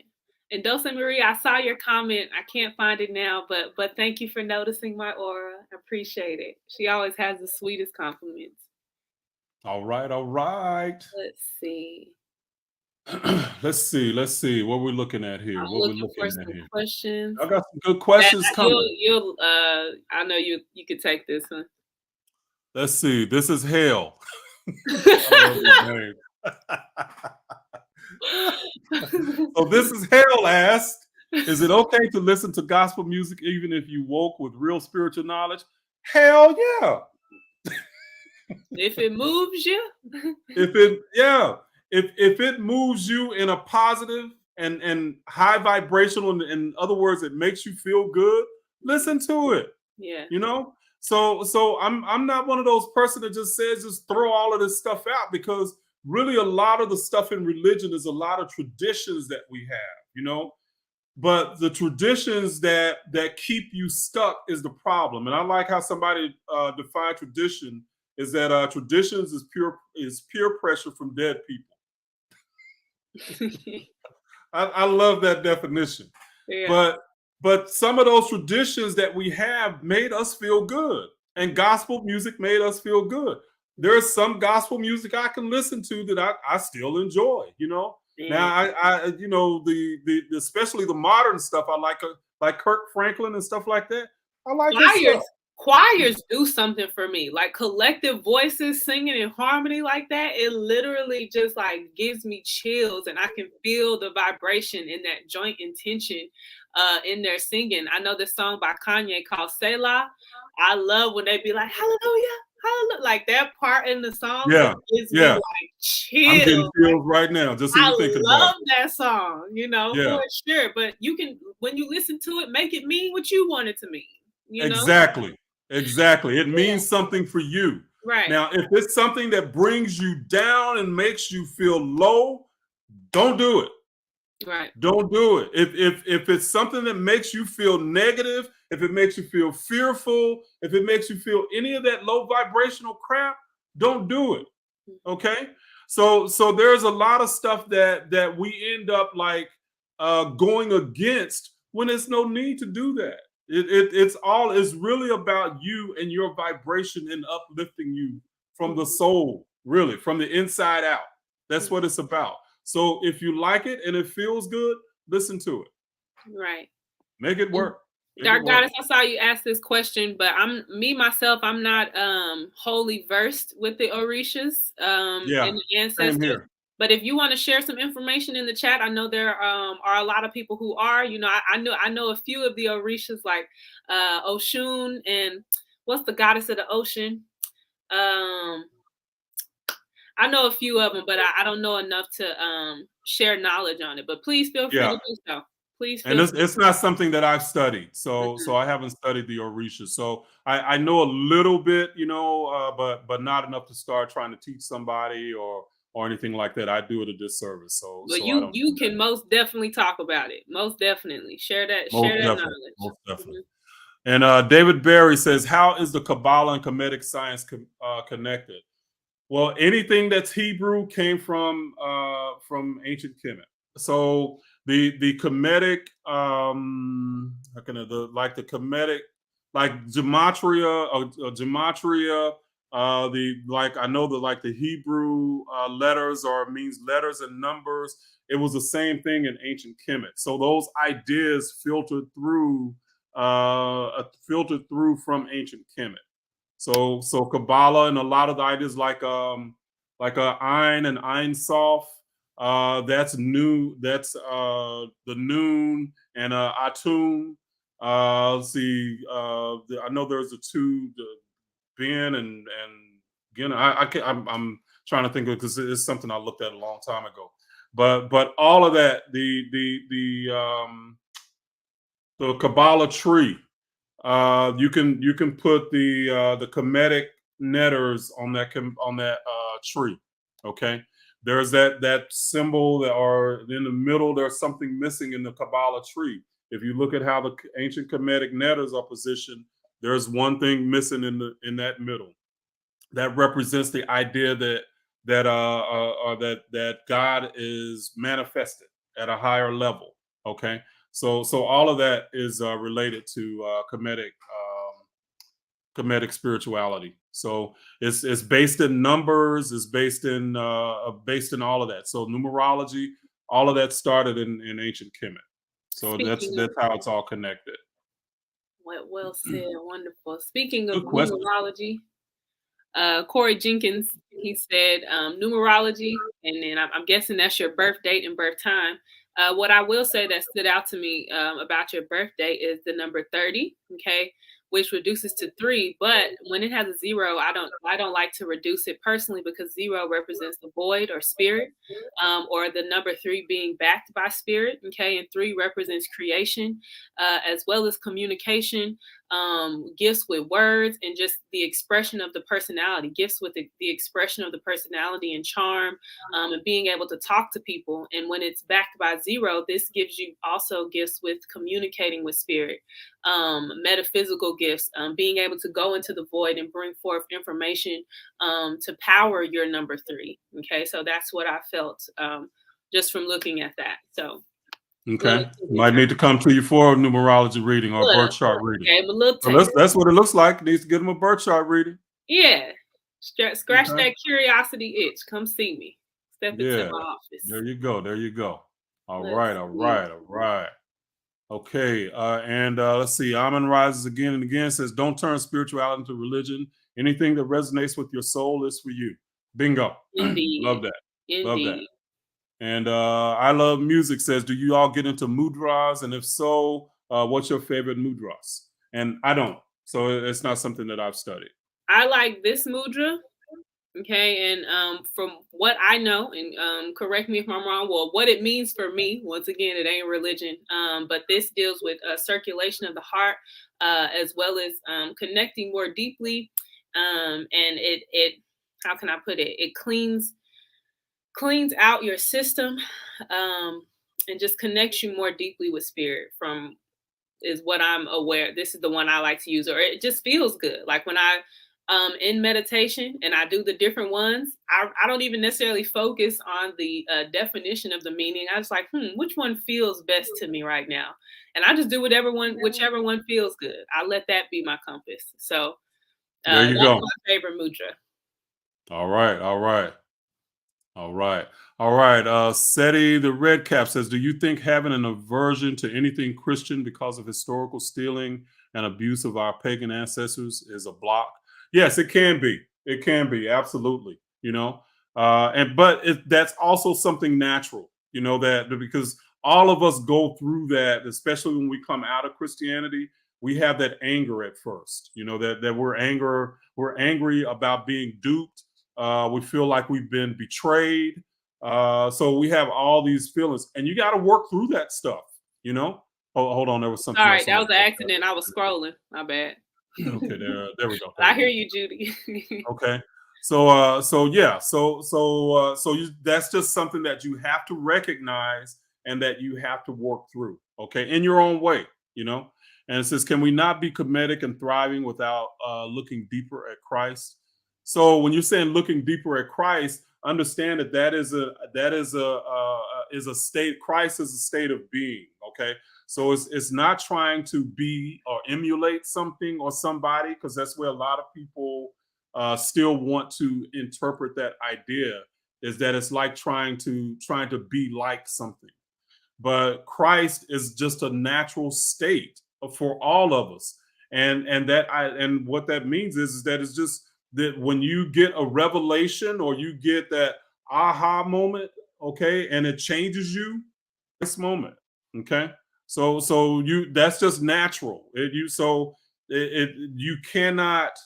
And Dulce Marie, I saw your comment. I can't find it now, but thank you for noticing my aura. I appreciate it. She always has the sweetest compliments. All right. Let's see. Let's see. What we're looking at here. I'm looking for some questions. I got some good questions coming. I know you could take this one. Let's see. This is hell. So this is hell asked, is it okay to listen to gospel music even if you woke with real spiritual knowledge? Hell yeah. If it moves you. If it moves you in a positive and high vibrational, in other words, it makes you feel good, listen to it. Yeah. So I'm not one of those person that just says just throw all of this stuff out, because really a lot of the stuff in religion is a lot of traditions that we have, but the traditions that keep you stuck is the problem. And I like how somebody defined tradition is that traditions is peer pressure from dead people. I love that definition. Yeah. But some of those traditions that we have made us feel good, and gospel music made us feel good. There's some gospel music I can listen to that I still enjoy, Yeah. Now I the especially the modern stuff I like Kirk Franklin and stuff like that. I like choirs do something for me, like collective voices singing in harmony like that. It literally just like gives me chills, and I can feel the vibration in that joint intention in their singing. I know this song by Kanye called Selah. I love when they be like, hallelujah, hallelujah, like that part in the song. Yeah, gives me like chills. I'm getting feels right now just thinking about it. I love that song, for sure. But you can, when you listen to it, make it mean what you want it to mean. Exactly. It means something for you. Right. Now, if it's something that brings you down and makes you feel low, don't do it. Right. Don't do it. If it's something that makes you feel negative, if it makes you feel fearful, if it makes you feel any of that low vibrational crap, don't do it. Okay? So there's a lot of stuff that we end up like going against when there's no need to do that. It's really about you and your vibration and uplifting you from the soul, really, from the inside out. That's what it's about. So if you like it and it feels good, listen to it. Right. Make it work. Dark Goddess, I saw you ask this question, but I'm not wholly versed with the Orishas and the Ancestors. But if you want to share some information in the chat, I know there are a lot of people who are. You know, I know a few of the Orishas like Oshun and what's the goddess of the ocean? I know a few of them, but I don't know enough to share knowledge on it. But please feel free to do so. Please feel free. It's not something that I've studied, so I haven't studied the Orisha. So I know a little bit, you know, but not enough to start trying to teach somebody or anything like that. I do it a disservice. So, but I don't you can most definitely talk about it. Most definitely share that knowledge. Most definitely. And David Berry says, how is the Kabbalah and Kemetic science connected? Well, anything that's Hebrew came from ancient Kemet. So the Kemetic, the Kemetic, like gematria, gematria. I know that the Hebrew letters means letters and numbers. It was the same thing in ancient Kemet. So those ideas filtered through from ancient Kemet. So Kabbalah and a lot of the ideas like Ein and Ein Sof, that's new. That's the noon and Atun. Let's see. I know there's the two, Ben and Gina. I'm trying to think of it because it's something I looked at a long time ago. But all of that, the Kabbalah tree. You can put the Kemetic netters on that tree. Okay, there's that symbol or in the middle. There's something missing in the Kabbalah tree. If you look at how the ancient Kemetic netters are positioned, there's one thing missing in that middle. That represents the idea that God is manifested at a higher level. Okay, so all of that is related to Kemetic spirituality. So it's based in numbers. It's based in all of that. So numerology, all of that started in ancient Kemet. So that's how it's all connected. Well said. Wonderful. Speaking of numerology, Corey Jenkins, he said numerology, and then I'm guessing that's your birth date and birth time. What I will say that stood out to me about your birthday is the number 30, okay, which reduces to 3. But when it has a 0, I don't like to reduce it personally because 0 represents the void or spirit, or the number 3 being backed by spirit, okay, and 3 represents creation, as well as communication, gifts with words, and just the expression of the personality, gifts with the expression of the personality and charm, and being able to talk to people. And when it's backed by 0, this gives you also gifts with communicating with spirit, metaphysical gifts, being able to go into the void and bring forth information to power your number 3. Okay, so that's what I felt just from looking at that. So okay, might need to come to you for a numerology reading or a birth chart reading. Okay, but look, so that's what it looks like. Needs to get them a birth chart reading. Yeah, scratch that curiosity itch. Come see me. Step into my office. There you go. There you go. All right. Okay, and let's see. Amen rises again and again, says, don't turn spirituality into religion. Anything that resonates with your soul is for you. Bingo. Indeed. Love that. Indeed. Love that. And I Love Music says, do you all get into mudras? And if so, what's your favorite mudras? And I don't. So it's not something that I've studied. I like this mudra. Okay, and from what I know, and correct me if I'm wrong, well, what it means for me, once again, it ain't religion, but this deals with circulation of the heart, as well as connecting more deeply, and it how can I put it? It cleans out your system, and just connects you more deeply with spirit. From is what I'm aware. This is the one I like to use, or it just feels good. Like when I in meditation and I do the different ones, I don't even necessarily focus on the definition of the meaning. I was like, which one feels best to me right now? And I just do whichever one feels good. I let that be my compass. So there you that's go. my favorite mudra. All right. Seti the Red Cap says, do you think having an aversion to anything Christian because of historical stealing and abuse of our pagan ancestors is a block? Yes, it can be. It can be. Absolutely. You know, But that's also something natural, you know, that because all of us go through that, especially when we come out of Christianity. We have that anger at first, you know, that we're angry about being duped. We feel like we've been betrayed. So we have all these feelings, and you got to work through that stuff, you know. Hold on, there was something All else. right, that was an accident. I was scrolling. My bad. Okay, there we go. I hear you, Judy. Okay. So yeah, that's just something that you have to recognize and that you have to work through, okay, in your own way, you know. And it says, can we not be comedic and thriving without looking deeper at Christ? So when you're saying looking deeper at Christ, understand that is a state. Christ is a state of being, okay. So it's not trying to be or emulate something or somebody, because that's where a lot of people still want to interpret that idea, is that it's like trying to be like something. But Christ is just a natural state for all of us, and what that means is that it's just that when you get a revelation or you get that aha moment, okay, and it changes you, this moment, okay. So you that's just natural. You cannot,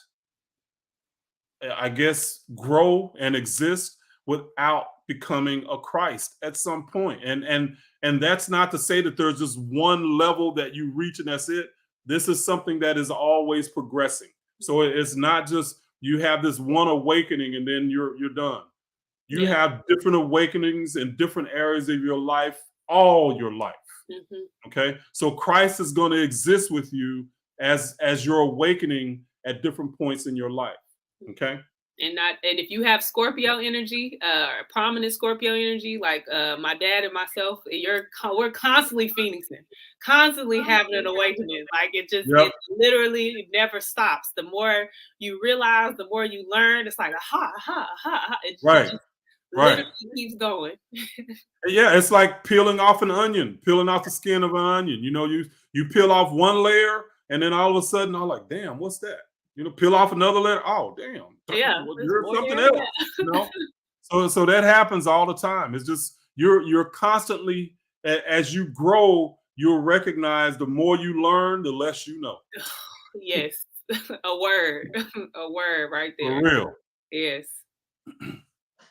I guess, grow and exist without becoming a Christ at some point. And that's not to say that there's just one level that you reach and that's it. This is something that is always progressing. So it's not just you have this one awakening and then you're done. You have different awakenings in different areas of your life all your life. Okay, so Christ is going to exist with you as you're awakening at different points in your life. Okay. And if you have Scorpio energy, prominent Scorpio energy, like my dad and myself, we're constantly phoenixing, constantly having an awakening. Like it literally never stops. The more you realize, the more you learn. It's like aha. It just literally keeps going. Yeah, it's like peeling off an onion, peeling off the skin of an onion. You know, you peel off one layer, and then all of a sudden, I'm like, damn, what's that? You know, peel off another layer. Oh, damn. Yeah, You're something else. You know? So that happens all the time. It's just you're constantly, as you grow, you'll recognize the more you learn, the less you know. Yes. A word right there. For real. Yes.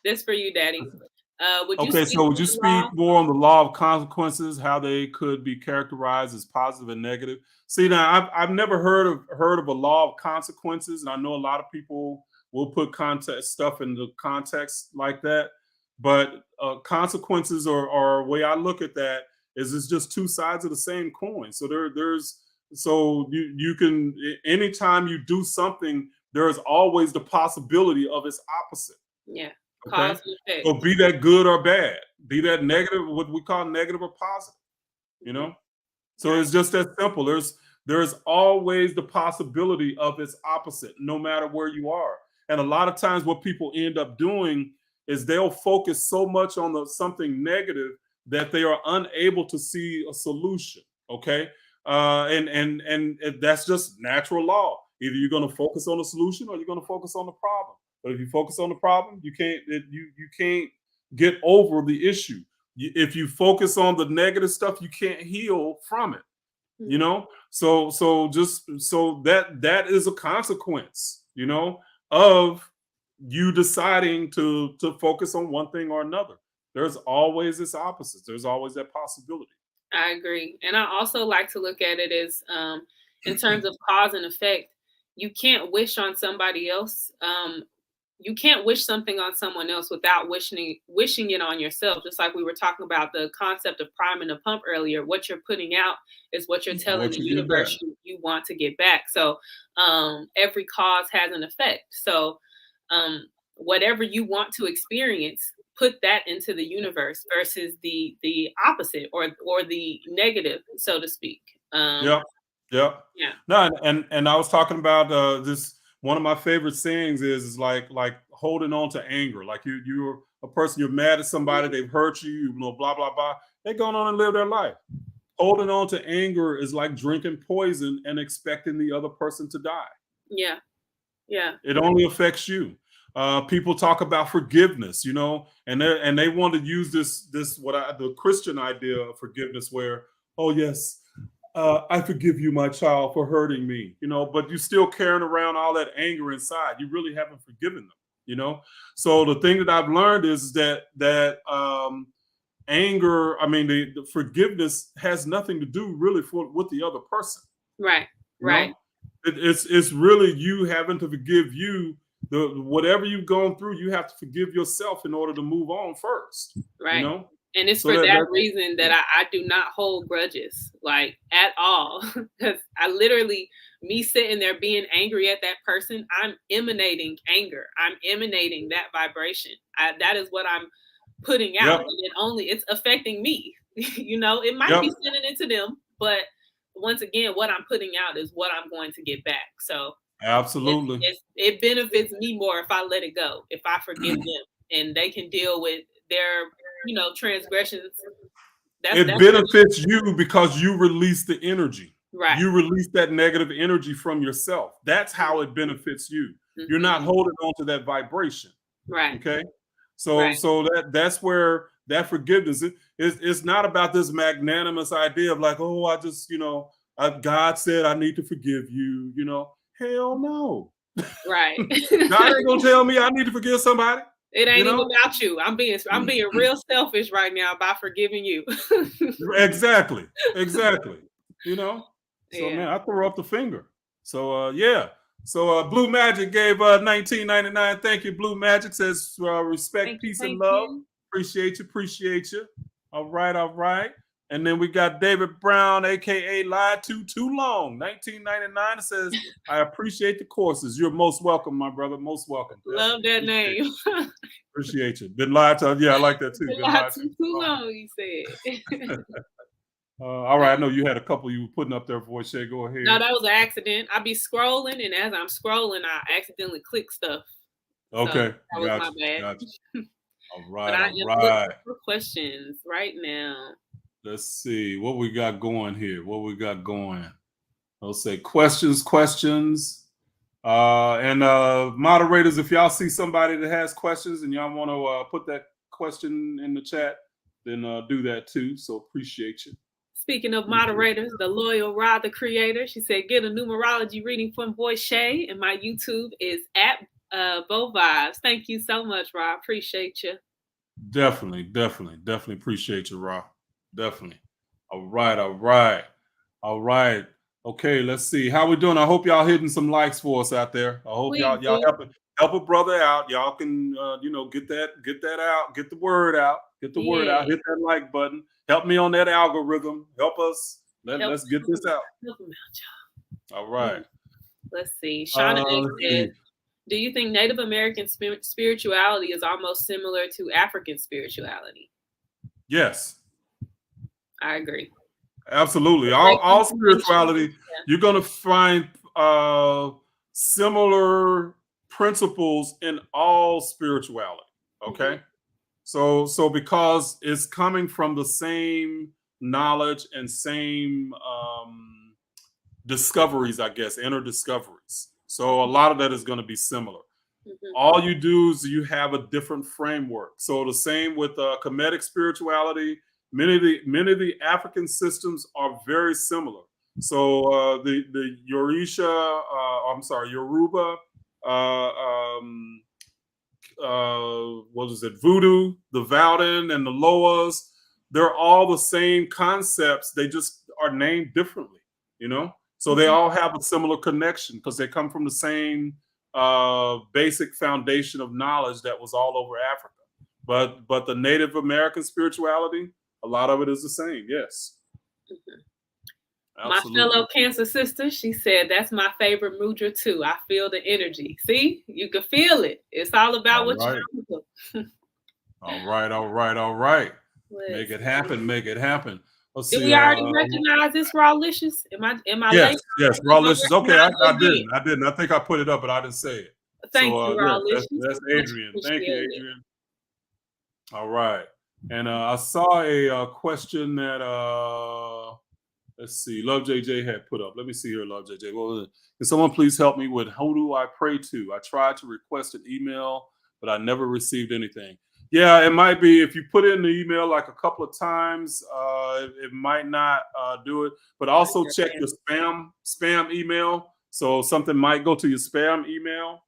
This for you, Daddy. Would you speak more on the law of consequences, how they could be characterized as positive and negative? See, now I've never heard of a law of consequences, and I know a lot of people will put stuff into context like that. But consequences, or a way I look at that, is it's just two sides of the same coin. So you can, anytime you do something, there is always the possibility of its opposite. Yeah. Okay. So be that good or bad, be that negative, what we call negative or positive, you know? So it's just that simple. There's always the possibility of its opposite, no matter where you are. And a lot of times what people end up doing is they'll focus so much on something negative that they are unable to see a solution. Okay. And that's just natural law. Either you're going to focus on the solution or you're going to focus on the problem. But if you focus on the problem, you can't get over the issue. If you focus on the negative stuff, you can't heal from it. You know, so that is a consequence, you know, of you deciding to focus on one thing or another. There's always this opposite. There's always that possibility. I agree, and I also like to look at it as in terms of cause and effect. You can't wish on somebody else. You can't wish something on someone else without wishing it on yourself. Just like we were talking about the concept of priming the pump earlier. What you're putting out is what you're telling the universe you want to get back. So every cause has an effect. So whatever you want to experience, put that into the universe versus the opposite or the negative, so to speak. Yeah. No, and I was talking about this. One of my favorite sayings is like holding on to anger. Like you're a person, you're mad at somebody, they've hurt you, you know, blah, blah, blah. They're going on and live their life. Holding on to anger is like drinking poison and expecting the other person to die. Yeah. It only affects you. People talk about forgiveness, you know, and they want to use the Christian idea of forgiveness, where, oh yes, I forgive you, my child, for hurting me, you know, but you're still carrying around all that anger inside. You really haven't forgiven them, you know. So the thing that I've learned is that anger, I mean, the forgiveness has nothing to do really with the other person. Right. You know? It's really you having to forgive you. Whatever you've gone through, you have to forgive yourself in order to move on first. Right. You know? And it's for that reason that I do not hold grudges, like, at all. Because I literally, me sitting there being angry at that person, I'm emanating anger. I'm emanating that vibration. That is what I'm putting out. Yep. And it's affecting me. You know, it might be sending it to them, but once again, what I'm putting out is what I'm going to get back. So absolutely, it benefits me more if I let it go, if I forgive them, and they can deal with their, you know, transgressions. It benefits you because you release the energy. Right. You release that negative energy from yourself. That's how it benefits you. Mm-hmm. You're not holding on to that vibration. Right. Okay. So that's where that forgiveness it's not about this magnanimous idea of like, oh, I just, you know, God said I need to forgive you, you know. Hell no. Right. God ain't gonna tell me I need to forgive somebody. It ain't even about you. I'm being real selfish right now by forgiving you. Exactly. You know. So man, I throw up the finger. So yeah. So Blue Magic gave $19.99. Thank you, Blue Magic. Says respect, peace, and love. Appreciate you. All right. And then we got David Brown, aka Lied Too Long. $19.99 says, I appreciate the courses. You're most welcome, my brother. Most welcome. Love that name. Appreciate you. Been lied to. Yeah, I like that too. Been lied too long, he said. All right, I know you had a couple you were putting up there, Voice Shay. Go ahead. No, that was an accident. I be scrolling, and as I'm scrolling, I accidentally click stuff. Okay. So that was my bad. Gotcha. All right. For questions right now. Let's see what we got going here. I'll say questions. And moderators, if y'all see somebody that has questions and y'all want to put that question in the chat, then do that too. So appreciate you. Speaking of moderators, the loyal Ra, the creator, she said, get a numerology reading from Voice Shay, and my YouTube is at Bo Vibes. Thank you so much, Ra. Appreciate you. Definitely appreciate you, Ra. Definitely. All right. Okay, let's see how we doing. I hope y'all hitting some likes for us out there. I hope y'all help a brother out. Y'all can get that out, get the word out, hit that like button. Help me on that algorithm. Help us. Let's get this out. All right. Let's see. Shauna said, do you think Native American spirituality is almost similar to African spirituality? Yes. I agree. Absolutely. All spirituality, you're going to find similar principles in all spirituality. Okay. Mm-hmm. So because it's coming from the same knowledge and same discoveries, I guess, inner discoveries. So a lot of that is going to be similar. Mm-hmm. All you do is you have a different framework. So the same with Kemetic spirituality. Many of the African systems are very similar. So the Yoruba, Voodoo, the Valdin, and the Loas, they're all the same concepts. They just are named differently, you know? So they all have a similar connection because they come from the same basic foundation of knowledge that was all over Africa. But the Native American spirituality, a lot of it is the same. Yes. Mm-hmm. My fellow Cancer sister, she said, that's my favorite mudra too. I feel the energy. See, you can feel it. It's all about what you're doing. All right. Make it happen. Let's Did we already recognize this Rawlicious? Am I yes, late? Yes, Rawlicious. Okay, I didn't. I think I put it up, but I didn't say it. Thank you, Rawlicious. That's Adrian. Thank you, Adrian. All right. And I saw a question that Let's see. Love JJ had put up. Let me see here, Love JJ. Well, can someone please help me with who do I pray to? I tried to request an email, but I never received anything. Yeah, it might be if you put in the email like a couple of times, it might not do it. But also check your spam email. So something might go to your spam email.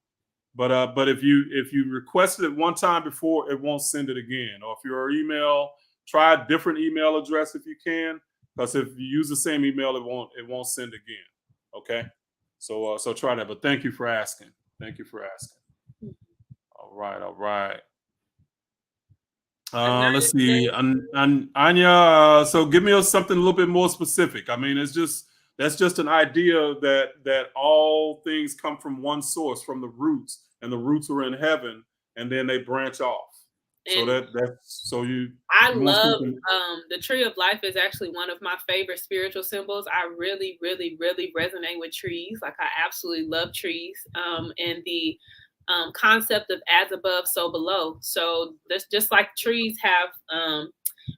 But if you requested it one time before, it won't send it again. Or if your email, try a different email address if you can, because if you use the same email, it won't send again. Okay, so try that. But thank you for asking. Thank you for asking. All right. Let's see, Anya. So give me something a little bit more specific. I mean, that's just an idea that all things come from one source, from the roots, and the roots are in heaven, and then they branch off. And so I love the tree of life is actually one of my favorite spiritual symbols. I really, really, really resonate with trees. Like I absolutely love trees. And the concept of as above, so below. So this, just like trees have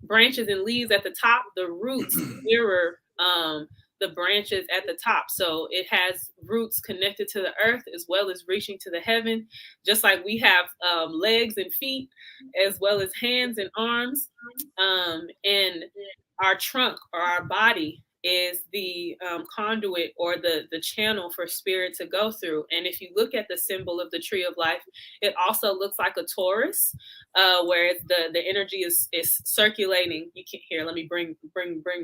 branches and leaves at the top, the roots mirror the branches at the top. So it has roots connected to the earth as well as reaching to the heaven, just like we have legs and feet, as well as hands and arms. And our trunk or our body is the conduit or the channel for spirit to go through. And if you look at the symbol of the tree of life, it also looks like a torus, where the energy is circulating. You can't hear. Let me bring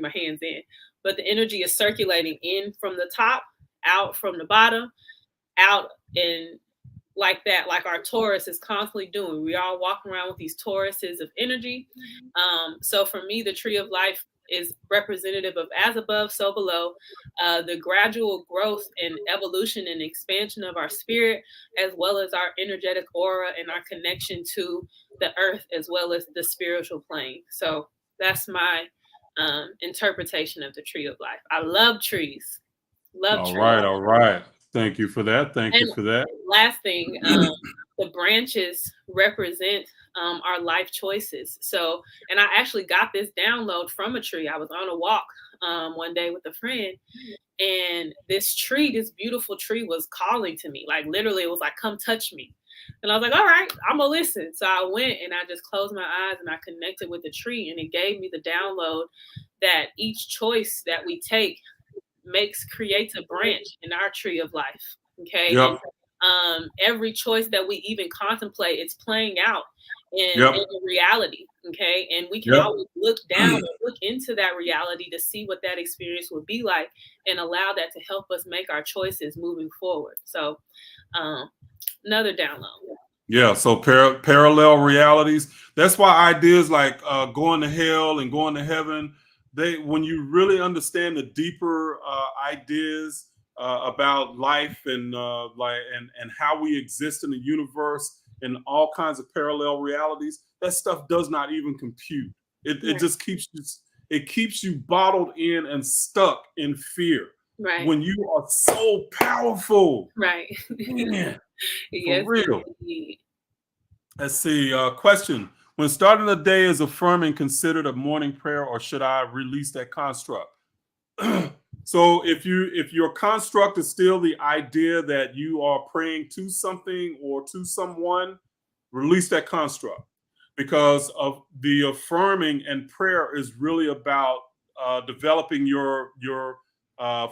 my hands in. But the energy is circulating in from the top, out from the bottom, out, and like that, like our torus is constantly doing. We all walk around with these toruses of energy. So for me, the tree of life is representative of as above, so below, the gradual growth and evolution and expansion of our spirit, as well as our energetic aura and our connection to the earth, as well as the spiritual plane. So that's my interpretation of the tree of life. I love trees. Love trees. All right. Thank you for that. Thank you for that. Last thing, the branches represent our life choices. So, and I actually got this download from a tree. I was on a walk one day with a friend, and this beautiful tree was calling to me. Like literally, it was like, come touch me. And I was like, all right, I'm gonna listen. So I went and I just closed my eyes and I connected with the tree, and it gave me the download that each choice that we take creates a branch in our tree of life. Okay. Yep. Every choice that we even contemplate, it's playing out in reality. Okay. And we can always look down and look into that reality to see what that experience would be like, and allow that to help us make our choices moving forward. So another download. Yeah, so parallel realities. That's why ideas like going to hell and going to heaven, when you really understand the deeper ideas about life and and how we exist in the universe and all kinds of parallel realities, that stuff does not even compute. It just keeps you bottled in and stuck in fear. Right. When you are so powerful. Right. Man, yes, for real. Indeed. Let's see. Question: when starting the day is affirming considered a morning prayer, or should I release that construct? So if your construct is still the idea that you are praying to something or to someone, release that construct, because of the affirming and prayer is really about developing your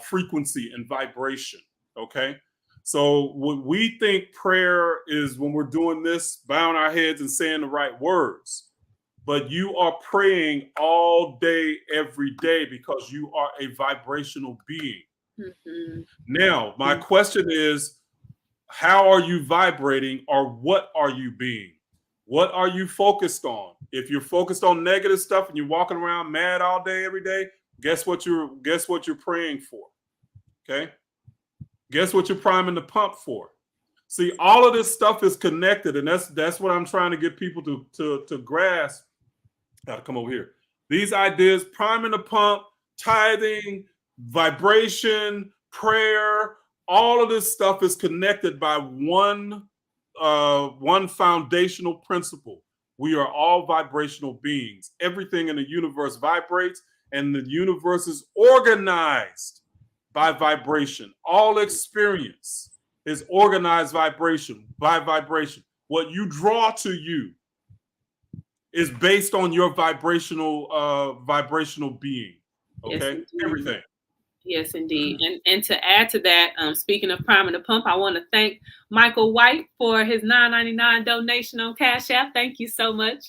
frequency and vibration. Okay. So what we think prayer is when we're doing this, bowing our heads and saying the right words, but you are praying all day, every day, because you are a vibrational being. Mm-hmm. Now, my question is, how are you vibrating, or what are you being? What are you focused on? If you're focused on negative stuff and you're walking around mad all day, every day, guess what you're praying for? Okay. Guess what you're priming the pump for? See, all of this stuff is connected, and that's what I'm trying to get people to grasp. Gotta come over here. These ideas, priming the pump, tithing, vibration, prayer, all of this stuff is connected by one foundational principle. We are all vibrational beings. Everything in the universe vibrates, and the universe is organized by vibration. All experience is organized vibration by vibration. What you draw to you is based on your vibrational being. Okay, yes, everything. Yes, indeed. And to add to that, speaking of priming the pump, I want to thank Michael White for his $9.99 donation on Cash App. Thank you so much.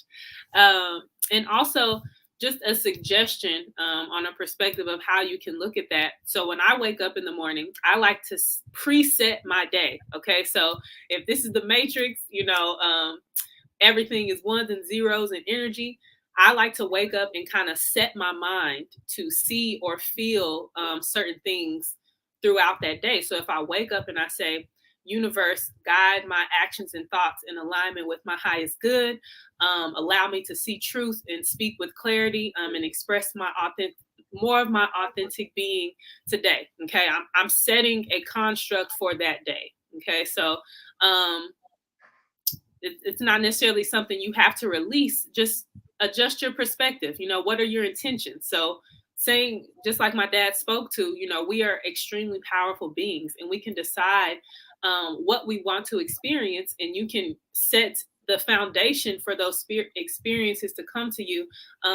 And also, just a suggestion on a perspective of how you can look at that. So when I wake up in the morning, I like to preset my day. Okay, so if this is the Matrix, everything is ones and zeros and energy. I like to wake up and kind of set my mind to see or feel certain things throughout that day. So if I wake up and I say, universe, guide my actions and thoughts in alignment with my highest good, allow me to see truth and speak with clarity, and express more of my authentic being today. Okay, I'm setting a construct for that day. Okay, so it's not necessarily something you have to release. Just adjust your perspective. What are your intentions? So saying, just like my dad spoke to, we are extremely powerful beings, and we can decide what we want to experience, and you can set the foundation for those experiences to come to you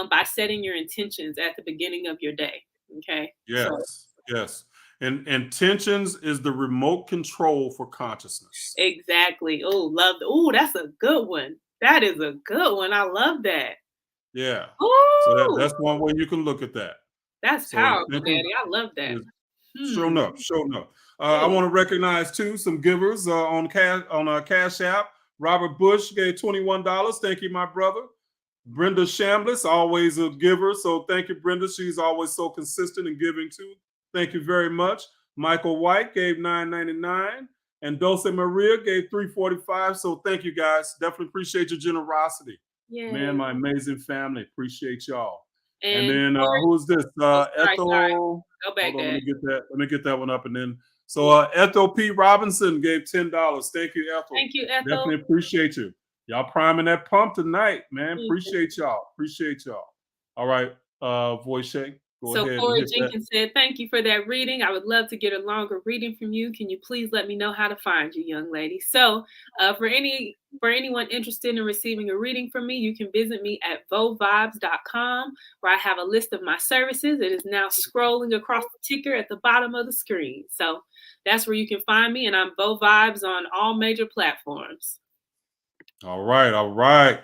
by setting your intentions at the beginning of your day. Okay. Yes. Yes. And intentions is the remote control for consciousness. Exactly. Oh, that's a good one. That is a good one. I love that. Yeah. Ooh. So that's one way you can look at that. That's powerful, Daddy. I love that. Sure enough. I want to recognize too some givers on Cash App. Robert Bush gave $21. Thank you, my brother. Brenda Shambliss, always a giver. So thank you, Brenda. She's always so consistent in giving too. Thank you very much. Michael White gave $9.99, and Dulce Maria gave $3.45. So thank you, guys. Definitely appreciate your generosity. Yeah. Man, my amazing family. Appreciate y'all. And then who's this? Ethel. Go back. Hold on, let me get that one up. And then Ethel P. Robinson gave $10. Thank you, Ethel. Thank you, Ethel. Definitely appreciate you. Y'all priming that pump tonight, man. Appreciate y'all. All right, Voice Shake. So Corey Jenkins said, thank you for that reading. I would love to get a longer reading from you. Can you please let me know how to find you, young lady? So for anyone interested in receiving a reading from me, you can visit me at vovibes.com, where I have a list of my services. It is now scrolling across the ticker at the bottom of the screen. So that's where you can find me. And I'm Vo Vibes on all major platforms. All right.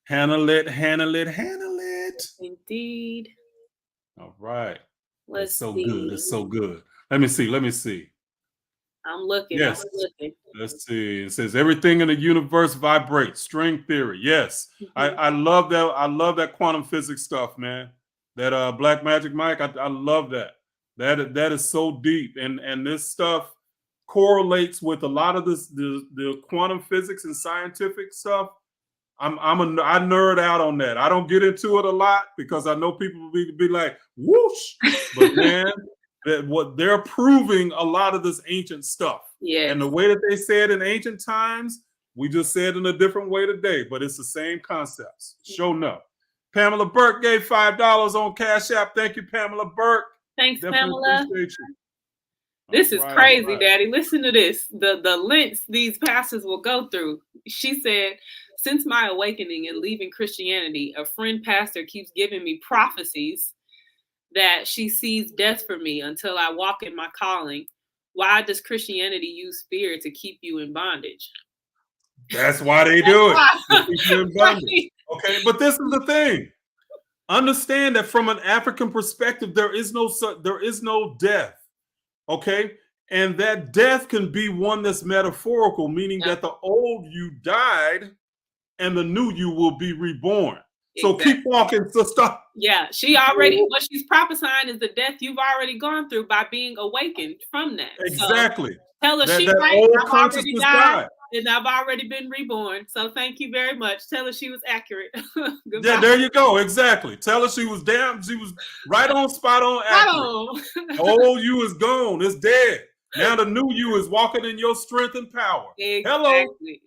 Handle it. Indeed. All right. Let's see. Good. It's so good. Let me see. I'm looking. Yes. Let's see. It says everything in the universe vibrates. String theory. Yes. I love that. I love that quantum physics stuff, man. That Black Magic Mike. I love that. That is so deep. And this stuff correlates with a lot of the quantum physics and scientific stuff. I nerd out on that. I don't get into it a lot because I know people will be like, whoosh. But man, what they're proving a lot of this ancient stuff. Yeah. And the way that they said in ancient times, we just said in a different way today, but it's the same concepts. Show enough. Pamela Burke gave $5 on Cash App. Thank you, Pamela Burke. Thanks, Definitely Pamela. Appreciate you. This is crazy, Daddy. Listen to this. The lengths these pastors will go through. She said, since my awakening and leaving Christianity, a friend pastor keeps giving me prophecies that she sees death for me until I walk in my calling. Why does Christianity use fear to keep you in bondage? That's why they do it. To keep you in bondage. Okay, but this is the thing. Understand that from an African perspective, there is no death. Okay, and that death can be one that's metaphorical, meaning that the old you died and the new you will be reborn. So keep walking, sister. Yeah, what she's prophesying is the death you've already gone through by being awakened from that. Exactly. So tell her that old I've already died and I've already been reborn. So thank you very much. Tell her she was accurate. Yeah, there you go. Exactly. Tell her she was right on, spot on, accurate. The old you is gone. It's dead. Now the new you is walking in your strength and power. Exactly. Hello.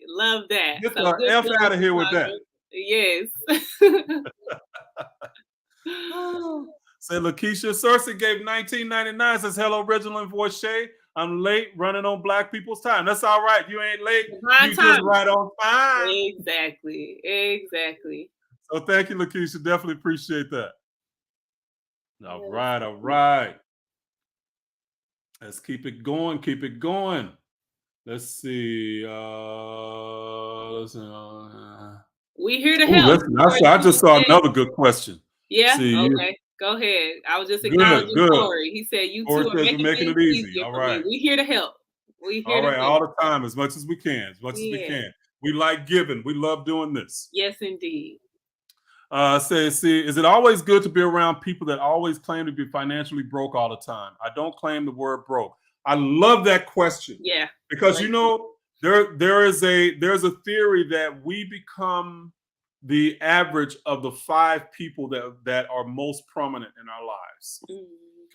Love that. Get the F out of here with that. Yes. Say Lakeisha Cersei gave $19.99. Says hello, Reginald and Voice Shay. I'm late running on Black people's time. That's all right. You ain't late. You just right on time. Exactly. So thank you, Lakeisha. Definitely appreciate that. All right. Let's keep it going. Let's see. We here to help. Listen, I just saw another good question. Yeah. Okay. Go ahead. I was just acknowledging Corey. He said you two are making it easy. All right. We here to help. All the time, as much as we can. We like giving. We love doing this. Yes, indeed. Is it always good to be around people that always claim to be financially broke all the time? I don't claim the word broke. I love that question. Yeah. Because there's a theory that we become the average of the 5 people that are most prominent in our lives.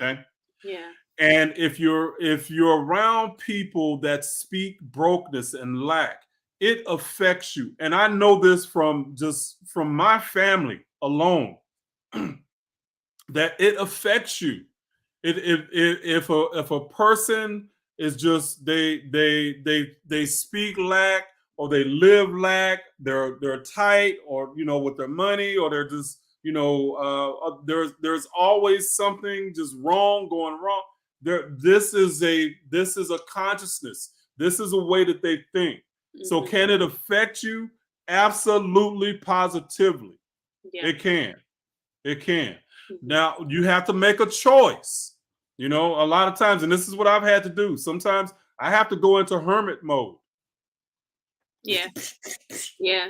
Okay. Yeah. And if you're around people that speak brokenness and lack, it affects you. And I know this from my family alone, that it affects you. If a person is just they speak lack, or they live lack, they're tight, or with their money, or they're just there's always something just going wrong. This is a consciousness. This is a way that they think. So can it affect you? Absolutely, positively. Yeah. It can. Now you have to make a choice. A lot of times, and this is what I've had to do. Sometimes I have to go into hermit mode. Yeah.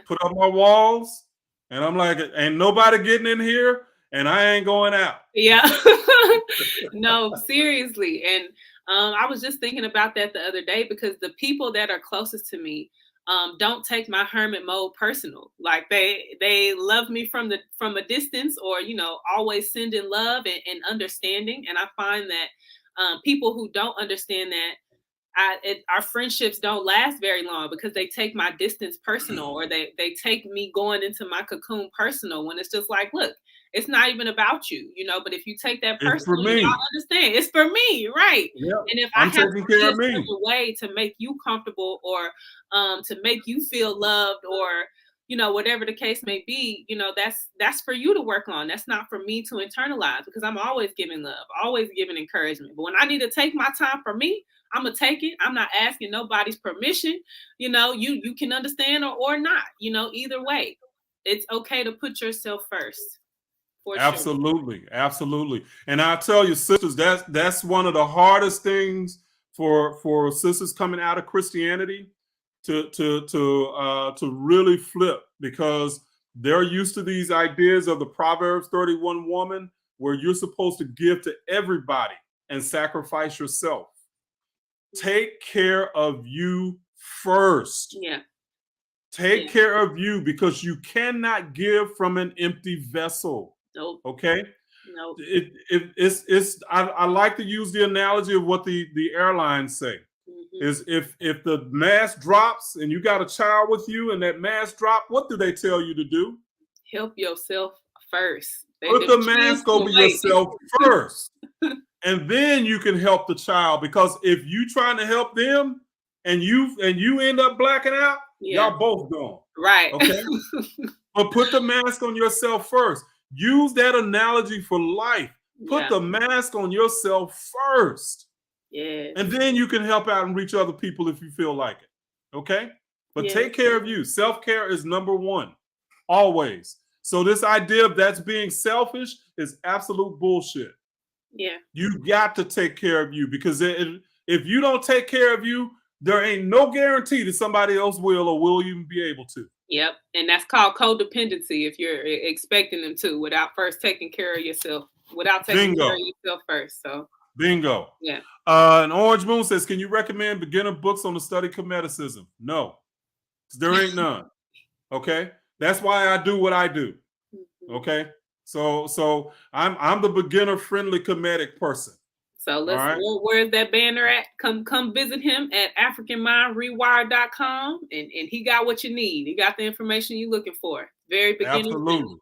Put up my walls, and I'm like, ain't nobody getting in here, and I ain't going out. Yeah. No, seriously. And I was just thinking about that the other day, because the people that are closest to me don't take my hermit mode personal. Like they love me from a distance, or always sending love and understanding. And I find that people who don't understand that, our friendships don't last very long, because they take my distance personal, or they take me going into my cocoon personal, when it's just like, look, it's not even about you, but if you take that personal, y'all understand it's for me, right? Yep. And if I have to be a certain way to make you comfortable, or to make you feel loved, or whatever the case may be, that's for you to work on. That's not for me to internalize, because I'm always giving love, always giving encouragement. But when I need to take my time for me, I'm gonna take it. I'm not asking nobody's permission. You can understand or not. Either way, it's okay to put yourself first. Absolutely. And I'll tell you, sisters, that's one of the hardest things for sisters coming out of Christianity to really flip, because they're used to these ideas of the Proverbs 31 woman, where you're supposed to give to everybody and sacrifice yourself. Take care of you first. Yeah. Take care of you, because you cannot give from an empty vessel. Nope. Okay. Nope. I like to use the analogy of what the airlines say. Is if the mask drops and you got a child with you, and that mask drop, what do they tell you to do? Help yourself first. Put the mask over yourself first. And then you can help the child, because if you trying to help them and you end up blacking out, y'all both gone. Right. Okay. But put the mask on yourself first. Use that analogy for life. Put the mask on yourself first. Yeah. And then you can help out and reach other people if you feel like it. Okay. But take care of you. Self-care is number one. Always. So this idea of that's being selfish is absolute bullshit. Yeah. You got to take care of you, because if you don't take care of you, there ain't no guarantee that somebody else will, or will even be able to. Yep. And that's called codependency, if you're expecting them to, without first taking care of yourself, without taking care of yourself first. So bingo. Yeah. And Orange Moon says, can you recommend beginner books on the study of Comedicism? No, there ain't none. Okay. That's why I do what I do. Okay. So I'm the beginner friendly Kemetic person. So where's that banner at? Come visit him at AfricanMindRewired.com, and he got what you need. He got the information you're looking for. Very beginner. Absolutely.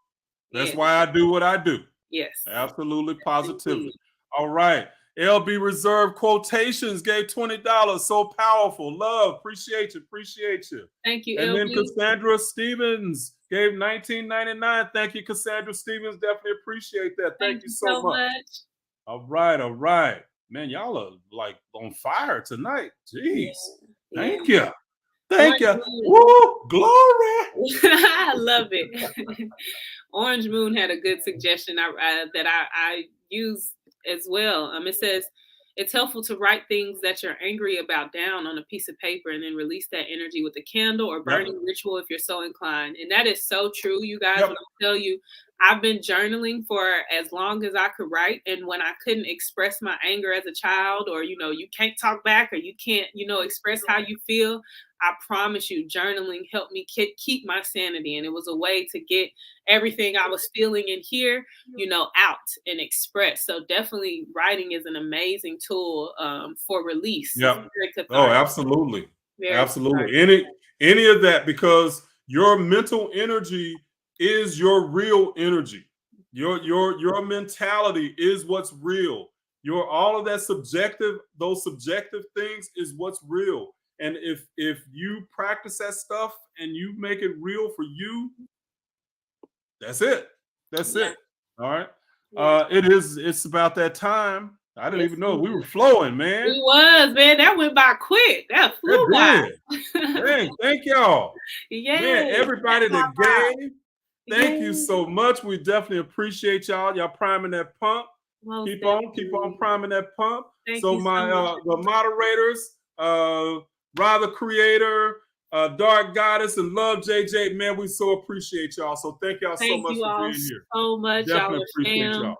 That's why I do what I do. Yes. Absolutely, positively. All right. LB Reserve Quotations gave $20. So powerful. Love. Appreciate you. Appreciate you. Thank you, And LB. then Cassandra Stevens gave $19.99. Thank you, Cassandra Stevens. Definitely appreciate that. Thank you so much. All right. All right. Man, y'all are like on fire tonight. Jeez. Yeah. Thank you. Thank you. Woo, glory. I love it. Orange Moon had a good suggestion that I use as well. It says, it's helpful to write things that you're angry about down on a piece of paper and then release that energy with a candle or burning ritual if you're so inclined. And that is so true, you guys. When I tell you, I've been journaling for as long as I could write. And when I couldn't express my anger as a child, or, you can't talk back, or you can't, express how you feel, I promise you, journaling helped me keep my sanity. And it was a way to get everything I was feeling in here, out and express. So definitely writing is an amazing tool for release. Yeah. Oh, absolutely. Absolutely. Any of that, because your mental energy is your real energy. Your mentality is what's real. All of that those subjective things is what's real. And if you practice that stuff and you make it real for you, that's it. That's it. All right. It's about that time. I didn't even know we were flowing, man. We was, man. That went by quick. That flew by. Dang, thank y'all. Yeah. Man, everybody that gave, thank you so much. We definitely appreciate y'all. Y'all priming that pump. Keep on priming that pump. So the moderators, Ra the Creator, Dark Goddess, and Love JJ, man, we so appreciate y'all. So thank y'all so much for being here. So much, definitely y'all. Appreciate y'all.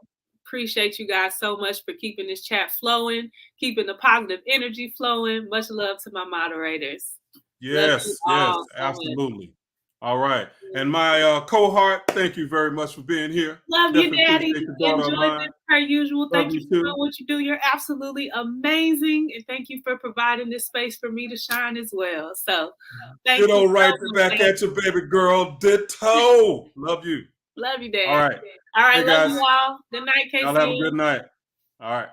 Appreciate you guys so much for keeping this chat flowing, keeping the positive energy flowing. Much love to my moderators. Yes, absolutely. All right. And my cohort, thank you very much for being here. Love you, Daddy. Enjoy this per usual. Thank you for doing what you do. You're absolutely amazing. And thank you for providing this space for me to shine as well. So thank you. Ditto right back at you, baby girl. Ditto. Love you. Love you, Dad. All right. All right. Love you all. Good night, KC. Y'all have a good night. All right.